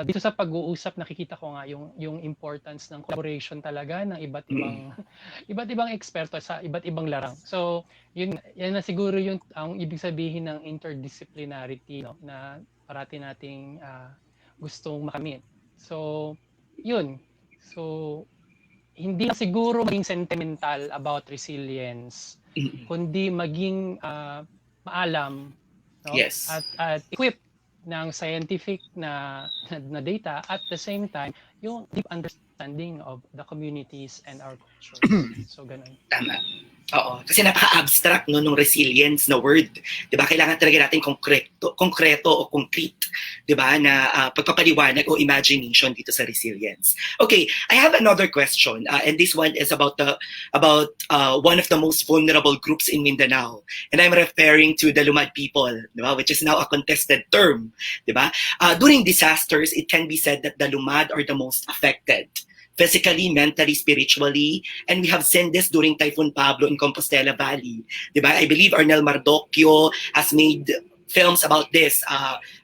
dito sa pag-uusap nakikita ko nga yung importance ng collaboration talaga ng iba't ibang eksperto sa iba't ibang larang. So yan na siguro yung ang ibig sabihin ng interdisciplinarity, no, na parati nating gustong makamit. So yun. So hindi na siguro maging sentimental about resilience, kundi maging maalam, no? Yes. At equipped ng scientific na data, at the same time yung deep understanding of the communities and our culture. So ganun. Tama. Oo. Kasi napaka-abstract no, nung resilience na word. Diba? Kailangan talaga natin konkreto o concrete. Diba? Na pagpapaliwanag o imagination dito sa resilience. Okay, I have another question. And this one is about one of the most vulnerable groups in Mindanao. And I'm referring to the Lumad people, diba? Which is now a contested term. Diba? During disasters, it can be said that the Lumad are the most affected. Physically, mentally, spiritually. And we have seen this during Typhoon Pablo in Compostela Valley. Diba? I believe Arnel Mardocchio has made films about this.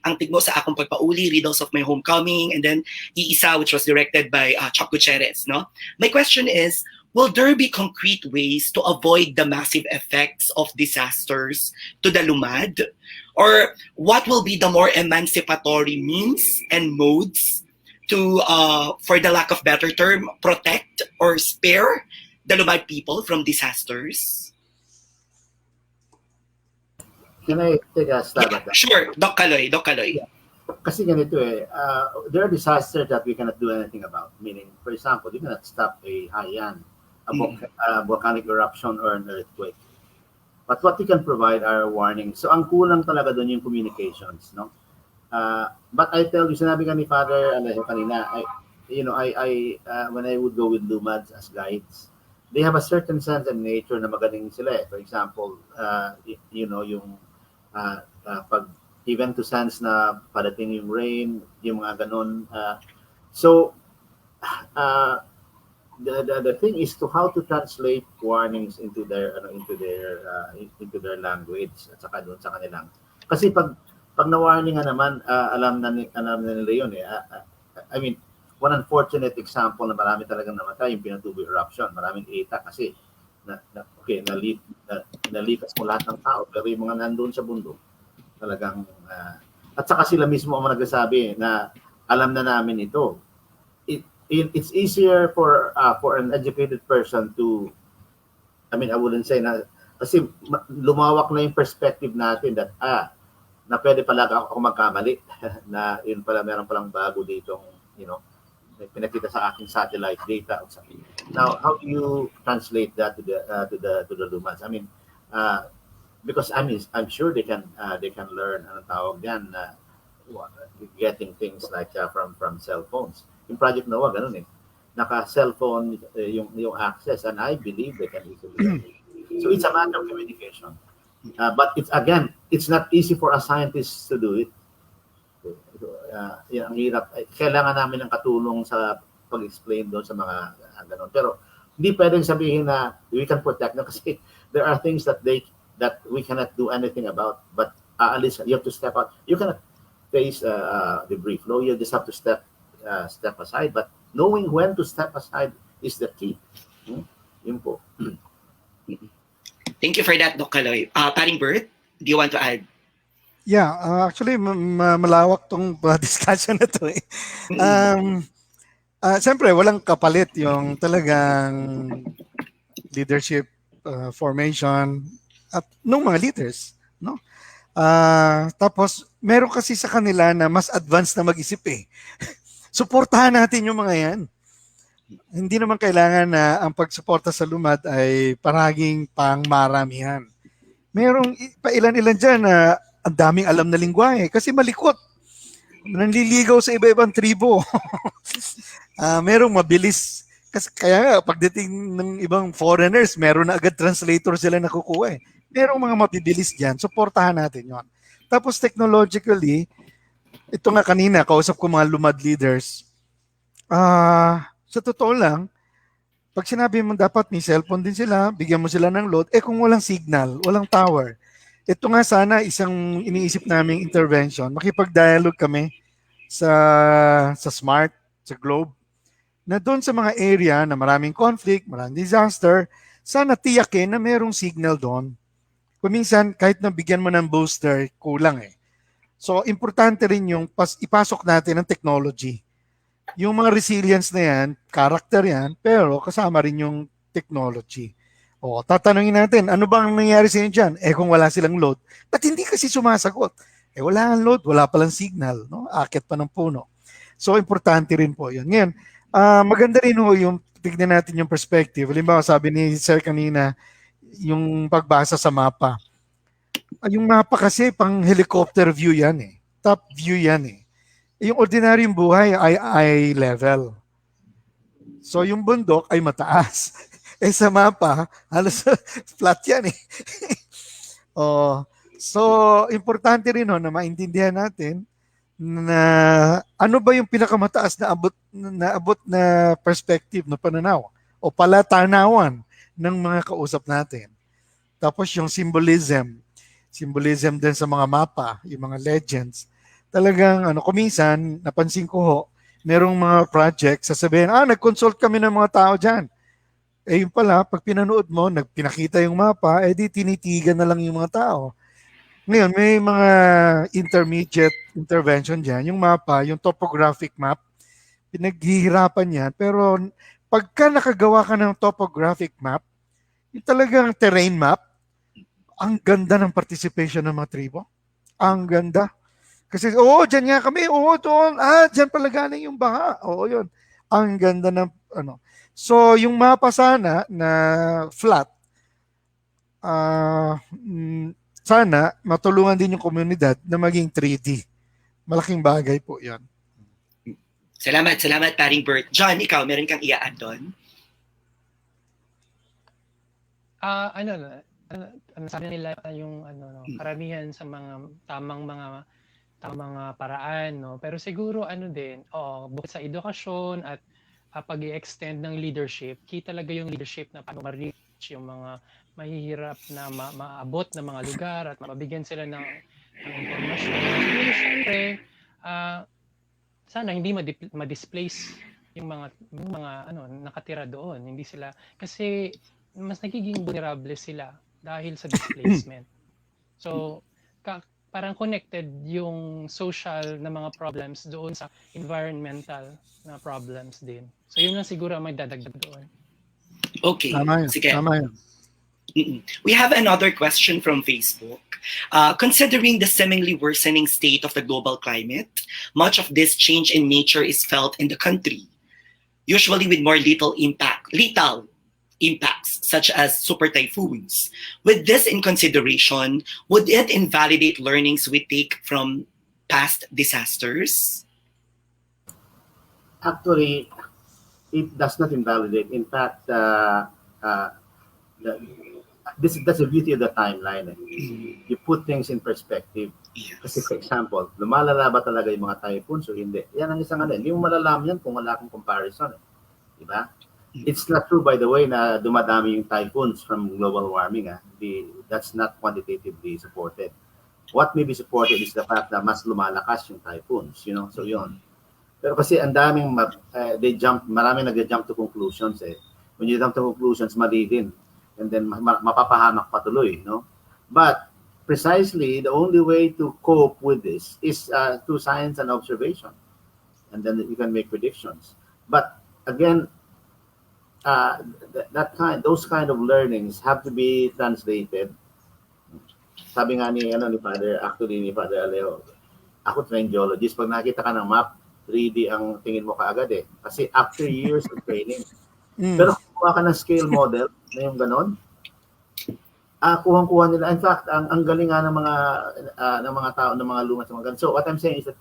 Ang Tigmo sa Akong Pagpauli, Riddles of My Homecoming, and then Iisa, which was directed by Chuck Gutierrez. No? My question is, will there be concrete ways to avoid the massive effects of disasters to the Lumad? Or what will be the more emancipatory means and modes to, for the lack of better term, protect or spare the Lumad people from disasters? Can I take a stab at that? Sure, Doc Kaloy. Yeah. Kasi ganito there are disasters that we cannot do anything about. Meaning, for example, you cannot stop a haiyan, a volcanic eruption, or an earthquake. But what we can provide are warnings. So ang kulang talaga doon yung communications, no? But I tell you, sinabi ka ni Father Alejo kanina, when I would go with Lumads as guides, they have a certain sense and nature na magaling sila. For example, yung pag even to sense na padating yung rain, yung mga ganun. The thing is to how to translate warnings into their language at saka doon sa kanilang. Kasi pag na-warning naman, alam na nila yun eh. I mean, one unfortunate example na marami talagang namatay, yung Pinatubo eruption. Maraming ETA kasi nalikas mo lahat ng tao, pero yung mga nandoon sa bundok, talagang, at saka sila mismo ang nagsasabi na alam na namin ito. It's easier for an educated person to, I wouldn't say na, kasi lumawak na yung perspective natin that, na pwede pala ako magkamali na yun pala meron palang bago ditong pinakita sa aking satellite data. Now, how do you translate that to the Lumads? Because I'm sure they can learn tawag yan, getting things like from cell phones. Yung Project Noah ganun eh. Naka-cellphone yung access, and I believe they can easily learn it. So it's a matter of communication. But it's not easy for a scientist to do it. Ang hirap. Kailangan namin ng katulong sa pag-explain doon sa mga ganun. Pero hindi pwedeng sabihin na we can protect them kasi there are things that we cannot do anything about. But at least you have to step out. You cannot face debris flow. You just have to step aside. But knowing when to step aside is the key. Yun po. Thank you for that, Doc Kaloy. Paring Bert, do you want to add? Yeah, actually malawak tong discussion na to eh. Siyempre, walang kapalit yung talagang leadership formation at nung mga leaders, no? Tapos meron kasi sa kanila na mas advanced na mag-isip eh. Suportahan natin yung mga yan. Hindi naman kailangan na ang pagsuporta sa Lumad ay paraging pangmaramihan. Merong pailan-ilan dyan na ang daming alam na lingwahe kasi malikot. Nanliligaw sa iba-ibang tribo. Merong mabilis. Kasi kaya nga, pagdating ng ibang foreigners, meron na agad translator sila nakukuha eh. Merong mga mabibilis dyan. Suportahan natin yon. Tapos technologically, ito nga kanina, kausap ko mga Lumad leaders, sa totoo lang, pag sinabi mo dapat may cellphone din sila, bigyan mo sila ng load, kung walang signal, walang tower. Ito nga sana isang iniisip naming intervention, makipag-dialogue kami sa Smart, sa Globe, na doon sa mga area na maraming conflict, maraming disaster, sana tiyakin na merong signal doon. Kung minsan, kahit na bigyan mo ng booster, kulang eh. So, importante rin yung ipasok natin ng technology. Yung mga resilience na yan, character yan, pero kasama rin yung technology. O, tatanungin natin, ano bang nangyari sa inyo dyan? Kung wala silang load, ba't hindi kasi sumasagot? Wala ang load, wala palang signal, no? Akit pa ng puno. So, importante rin po yun. Ngayon, maganda rin ho yung tignan natin yung perspective. Halimbawa, sabi ni Sir kanina, yung pagbasa sa mapa. Yung mapa kasi pang helicopter view yan eh. Top view yan eh. Yung ordinaryong buhay ay eye level. So yung bundok ay mataas. Sa mapa, halos flat yan eh. So importante rin na maintindihan natin na ano ba yung pinakamataas na abot na perspective na pananaw o palatanawan ng mga kausap natin. Tapos yung symbolism din sa mga mapa, yung mga legends. Talagang kuminsan napansin ko ho, merong mga project sasabihin, nag-consult kami ng mga tao diyan. Yung pala, pag pinanood mo, pinakita yung mapa, di tinitigan na lang yung mga tao. Ngayon, may mga intermediate intervention diyan, yung mapa, yung topographic map, pinaghihirapan yan, pero pagka nakagawa ka ng topographic map, yung talagang terrain map, ang ganda ng participation ng mga tribo. Ang ganda. Kasi, dyan nga kami. Doon. Dyan pala galing yung baha. Yun. Ang ganda ng, So, yung mapa sana na flat, sana matulungan din yung komunidad na maging 3D. Malaking bagay po yan. Salamat, paring Bert. John, ikaw, meron kang i-add doon? Sabi nila yung karamihan sa mga tamang mga paraan, no? Pero siguro bukod sa edukasyon at pag-i-extend ng leadership, key talaga yung leadership na paano ma-reach yung mga mahihirap na maabot na mga lugar at mabigyan sila ng impormasyon. Siguro syempre, sana hindi ma-displace yung mga nakatira doon. Hindi sila, kasi mas nagiging vulnerable sila dahil sa displacement. So, parang connected yung social na mga problems doon sa environmental na problems din. So, yun lang siguro may dadagdag doon. Okay. Sige. Tama yun. We have another question from Facebook. Considering the seemingly worsening state of the global climate, much of this change in nature is felt in the country, usually with more lethal impacts, such as super typhoons. With this in consideration, would it invalidate learnings we take from past disasters? Actually, it does not invalidate. In fact, that's the beauty of the timeline. You put things in perspective. Yes. Kasi for example, lumalala ba talaga yung mga typhoons o hindi? Yan ang isang hindi mo malalaman yan kung wala kang comparison. Diba? It's not true, by the way, na dumadami yung typhoons from global warming. That's not quantitatively supported. What may be supported is the fact na mas lumalakas yung typhoons, So yun. Pero kasi ang daming, maraming nag-jump to conclusions. When you jump to conclusions, mali din. And then mapapahamak patuloy, But precisely, the only way to cope with this is through science and observation. And then you can make predictions. But again, those kind of learnings have to be translated. Sabi nga ni Father Alejo, ako trained geologist, pag nakita ka ng map, 3D ang tingin mo kaagad kasi after years of training. Pero kung kuha ka ng scale model na yung ganon, kuhang-kuha nila. In fact, ang galing nga ng mga tao, ng mga lumang sa mga ganon. So what I'm saying is that,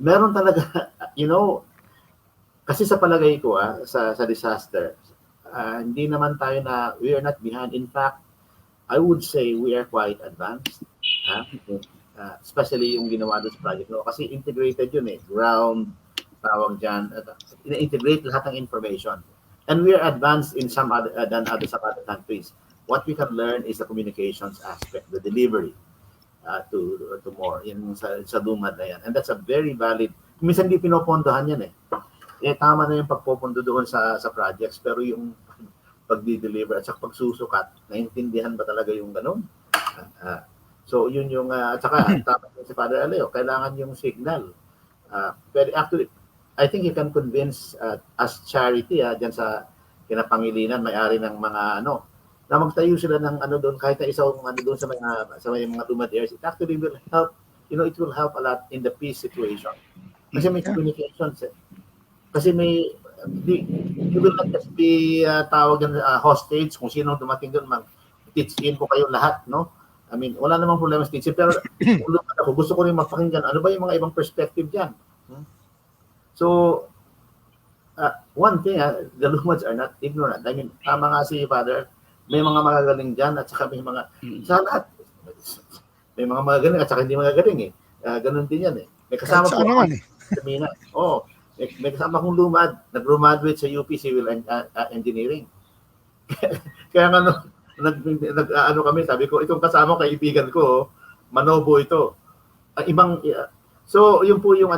meron talaga, kasi sa palagay ko, sa disaster, hindi naman tayo we are not behind. In fact, I would say we are quite advanced. Especially yung ginawa doon sa project. Kasi integrated yun ground, tawag dyan. Ina-integrate lahat ng information. and we are advanced in some other some other countries. What we can learn is the communications aspect, the delivery to more sa Lumad na yan. And that's a very valid. Minsan di pinopondohan yan eh. Tama na yung pagpopondo doon sa projects, pero yung pagdi-deliver at sa pagsusukat, naintindihan ba talaga yung ganun? So yun yung at saka tama si Father Aleo, kailangan yung signal. Pero actually, I think you can convince as charity diyan sa kinapangilinan, may-ari ng mga na magtayo sila ng doon kahit na isang doon sa mga Lumad areas. It actually will help, it will help a lot in the peace situation. Kasi may communications eh. Kasi may you will not just be tawagan hostage kung sino dumating doon, mag-teach in ko kayo lahat, no? I mean, wala namang problema sa teaching, pero ako gusto ko rin mapakinggan ano ba yung mga ibang perspective diyan. So one thing, the Lumads are not ignorant. I mean, tama nga si Father, may mga magagaling diyan at saka may mga sa lahat. May mga magagaling at saka hindi magagaling eh. Ganun din yan eh. May kasama po naman eh. May kasama kong Lumad, nag-graduate sa UP Civil Engineering. Kaya nag kami, sabi ko, itong kasama kaibigan ko, Manobo ito. So, yun po yung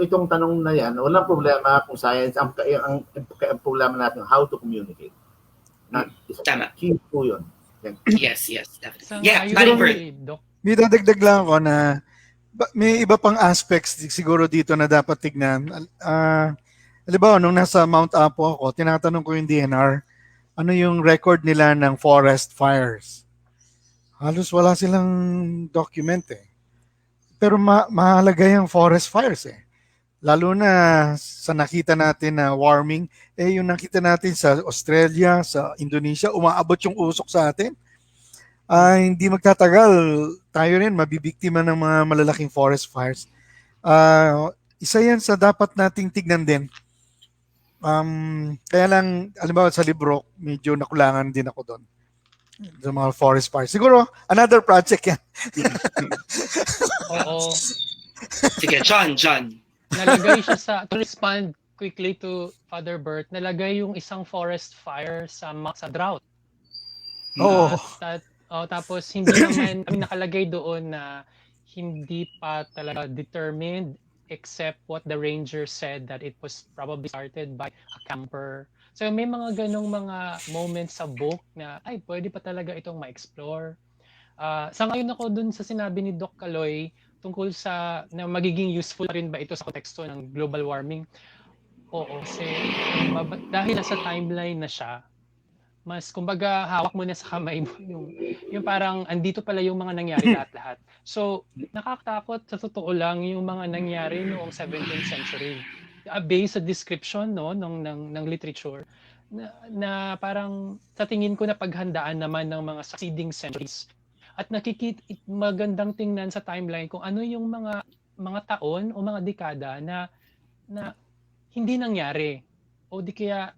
itong tanong na yan, walang problema kung science, ang problema natin, how to communicate. Tama. Key po yun. Yes, definitely. Yeah, Doc. May dadagdag lang ako na may iba pang aspects siguro dito na dapat tignan. Halimbawa, nung nasa Mount Apo ako, tinatanong ko yung DNR, ano yung record nila ng forest fires? Halos wala silang document eh. Pero mahalaga yung forest fires eh. Lalo na sa nakita natin na warming, yung nakita natin sa Australia, sa Indonesia, umaabot yung usok sa atin. Hindi magtatagal, tayo rin mabibiktima ng mga malalaking forest fires. Isa yan sa dapat nating tignan din. Kaya lang, alimbawa sa libro, medyo nakulangan din ako doon. Sa mga forest fires. Siguro, another project yan. Oo. Sige, John. Nalagay siya to respond quickly to Father Bert, nalagay yung isang forest fire sa drought. Oo. Tapos hindi naman nakalagay doon na hindi pa talaga determined except what the ranger said that it was probably started by a camper. So may mga ganong mga moments sa book na pwede pa talaga itong ma-explore. Sangayon ako dun sa sinabi ni Doc Caloy tungkol sa na magiging useful rin ba ito sa konteksto ng global warming. Oo, kasi dahil nasa timeline na siya, mas kumbaga hawak mo na sa kamay mo yung parang andito pala yung mga nangyari lahat. So nakakatakot sa totoo lang yung mga nangyari noong 17th century. Based sa description ng literature na parang sa tingin ko na paghandaan naman ng mga succeeding centuries. At magandang tingnan sa timeline kung ano yung mga taon o mga dekada na hindi nangyari. O di kaya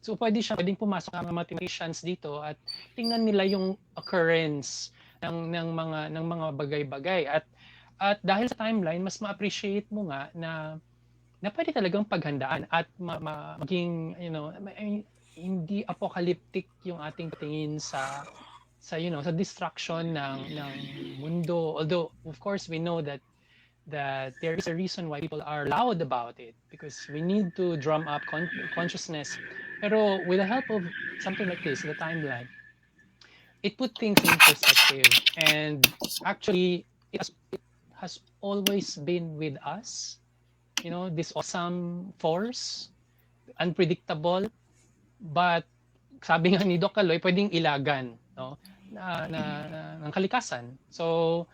so pwedeng pumasok ang mathematicians dito at tingnan nila yung occurrence ng mga bagay-bagay at dahil sa timeline mas ma-appreciate mo nga na pwede talagang paghandaan at maging hindi apocalyptic yung ating tingin sa destruction ng mundo, although of course we know that there is a reason why people are loud about it because we need to drum up consciousness. Pero with the help of something like this, the timeline, it put things in perspective. And actually, it has always been with us. This awesome force, unpredictable, but sabi nga ni Doc Caloy, pwedeng ilagan, ng kalikasan. So,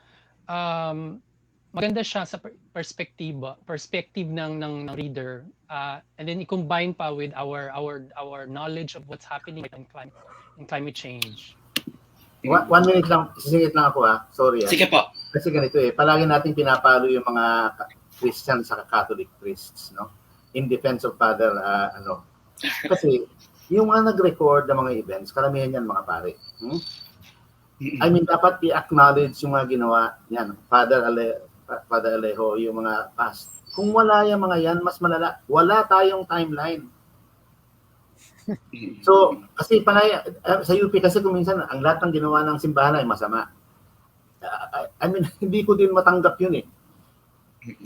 maganda siya sa perspective ng reader and then i-combine pa with our knowledge of what's happening in climate change. 1 minute lang, sisingit lang ako sorry. Sige po. Kasi ganito palagi nating pinapalo yung mga Christian sa Catholic priests, no? In defense of Father kasi yung mga nag-record ng mga events, karamihan yan mga pare. I mean, dapat i-acknowledge yung mga ginawa yan. Father Alejo, yung mga past. Kung wala yung mga yan, mas malala. Wala tayong timeline. So, kasi panay, sa UP kasi kung minsan, ang lahat ng ginawa ng simbahan ay masama. I mean, hindi ko din matanggap yun eh.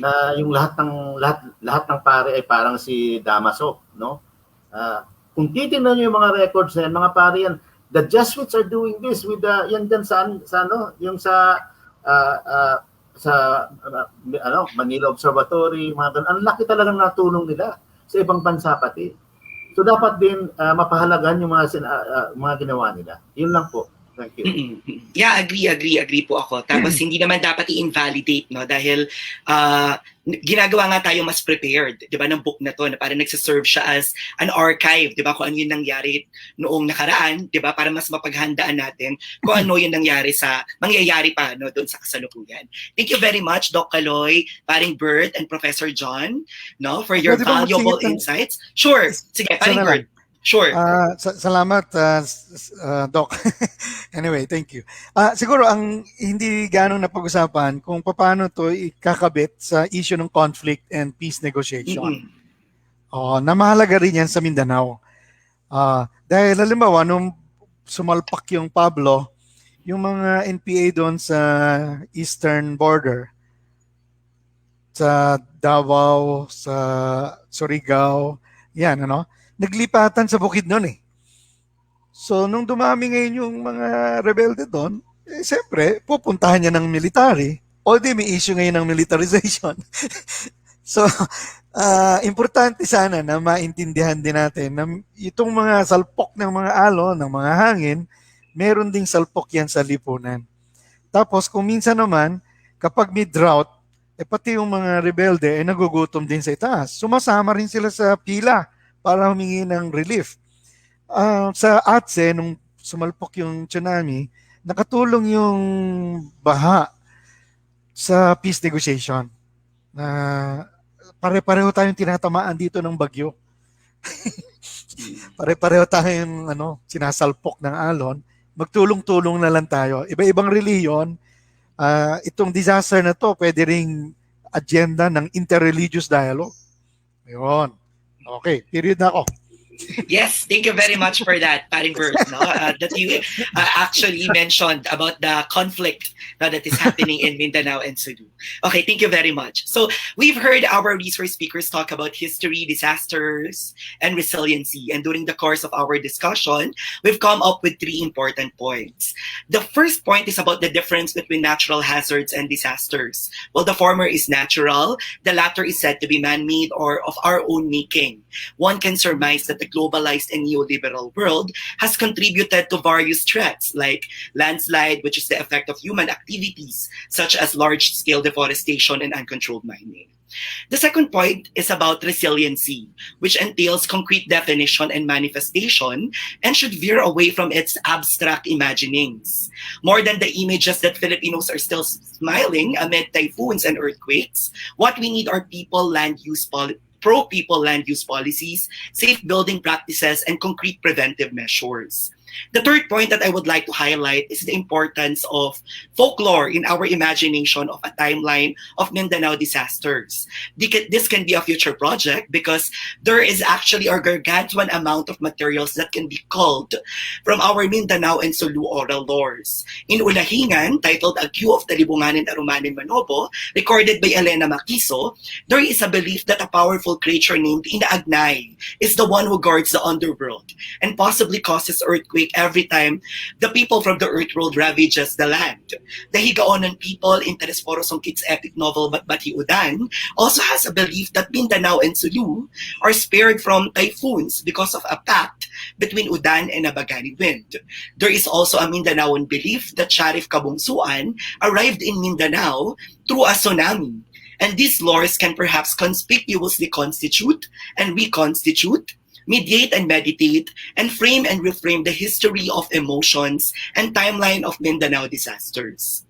Na yung lahat ng pare ay parang si Damaso, no? Kung titingnan niyo yung mga records na yan, mga pare yan, the Jesuits are doing this with yan dyan sa ano, yung sa Manila Observatory, mga ganun. Ang laki talagang natulong nila sa ibang bansa pati. So dapat din mapahalagan yung mga ginawa nila. Yun lang po. Thank you. Yeah, agree po ako. Tapos hindi naman dapat i-invalidate, no, dahil ginagawa nga tayo mas prepared, 'di ba, ng book na to, na parang nagse-serve siya as an archive, 'di ba, kung ano yung nangyari noong nakaraan, 'di ba, para mas mapaghandaan natin kung ano yung mangyayari pa, no, doon sa kasalukuyan. Thank you very much, Doc Caloy, paring Bert, and Professor John, no, for your Pwede ba valuable magsingit ng- insights. Sure. Sige, paring Sana lang. Bert. Sure. Salamat, Doc. Anyway, thank you. Siguro ang hindi ganong napag-usapan kung paano to ikakabit sa issue ng conflict and peace negotiation. Na mahalaga rin yan sa Mindanao. Dahil halimbawa, nung sumalpak yung Pablo, yung mga NPA doon sa eastern border, sa Davao, sa Surigao, yan, naglipatan sa bukid noon eh. So, nung dumami ngayon yung mga rebelde doon, siyempre, pupuntahan niya ng military. O di may issue ngayon ng militarization. So, importante sana na maintindihan din natin na itong mga salpok ng mga alon, ng mga hangin, meron ding salpok yan sa lipunan. Tapos, kung minsan naman, kapag may drought, pati yung mga rebelde ay nagugutom din sa itaas. Sumasama rin sila sa pila para humingi ng relief. Sa Atse, nung sumalpok yung tsunami, nakatulong yung baha sa peace negotiation. Pare-pareho tayong tinatamaan dito ng bagyo. Pare-pareho tayong sinasalpok ng alon. Magtulong-tulong na lang tayo. Iba-ibang reliyon. Itong disaster na to, pwede ring agenda ng interreligious dialogue. Yun. Okay, period na ako. Yes, thank you very much for that, paring Bert, no? That you actually mentioned about the conflict that is happening in Mindanao and Cebu. Okay, thank you very much. So we've heard our resource speakers talk about history, disasters, and resiliency. And during the course of our discussion, we've come up with 3 important points. The first point is about the difference between natural hazards and disasters. Well, the former is natural. The latter is said to be man-made or of our own making. One can surmise that the globalized and neoliberal world has contributed to various threats like landslide, which is the effect of human activities such as large-scale deforestation and uncontrolled mining. The second point is about resiliency, which entails concrete definition and manifestation and should veer away from its abstract imaginings. More than the images that Filipinos are still smiling amid typhoons and earthquakes, what we need are pro-people land use policies, safe building practices, and concrete preventive measures. The third point that I would like to highlight is the importance of folklore in our imagination of a timeline of Mindanao disasters. This can be a future project because there is actually a gargantuan amount of materials that can be culled from our Mindanao and Sulu oral lores. In Ulahingan, titled A Queue of Talibunganin Arumanin Manobo, recorded by Elena Makiso, there is a belief that a powerful creature named Inaagnay is the one who guards the underworld and possibly causes earthquake every time the people from the earth world ravages the land. The Higaonon people in Teresforo Songkit's epic novel Batbati Udan also has a belief that Mindanao and Sulu are spared from typhoons because of a pact between Udan and Abagani wind. There is also a Mindanaoan belief that Sharif Kabungsuan arrived in Mindanao through a tsunami. And these lores can perhaps conspicuously constitute and reconstitute, mediate and meditate, and frame and reframe the history of emotions and timeline of Mindanao disasters.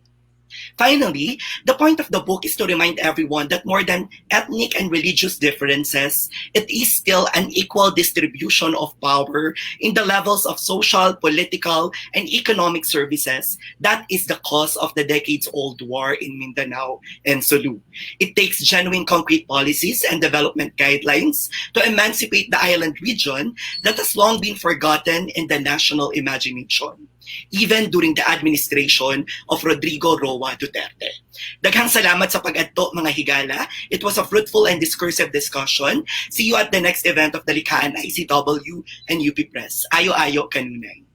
Finally, the point of the book is to remind everyone that more than ethnic and religious differences, it is still an equal distribution of power in the levels of social, political, and economic services. That is the cause of the decades-old war in Mindanao and Sulu. It takes genuine concrete policies and development guidelines to emancipate the island region that has long been forgotten in the national imagination, even during the administration of Rodrigo Roa Duterte. Daghang salamat sa pag-adto, mga higala. It was a fruitful and discursive discussion. See you at the next event of the Likhaan ICW and UP Press. Ayo-ayo kanunay.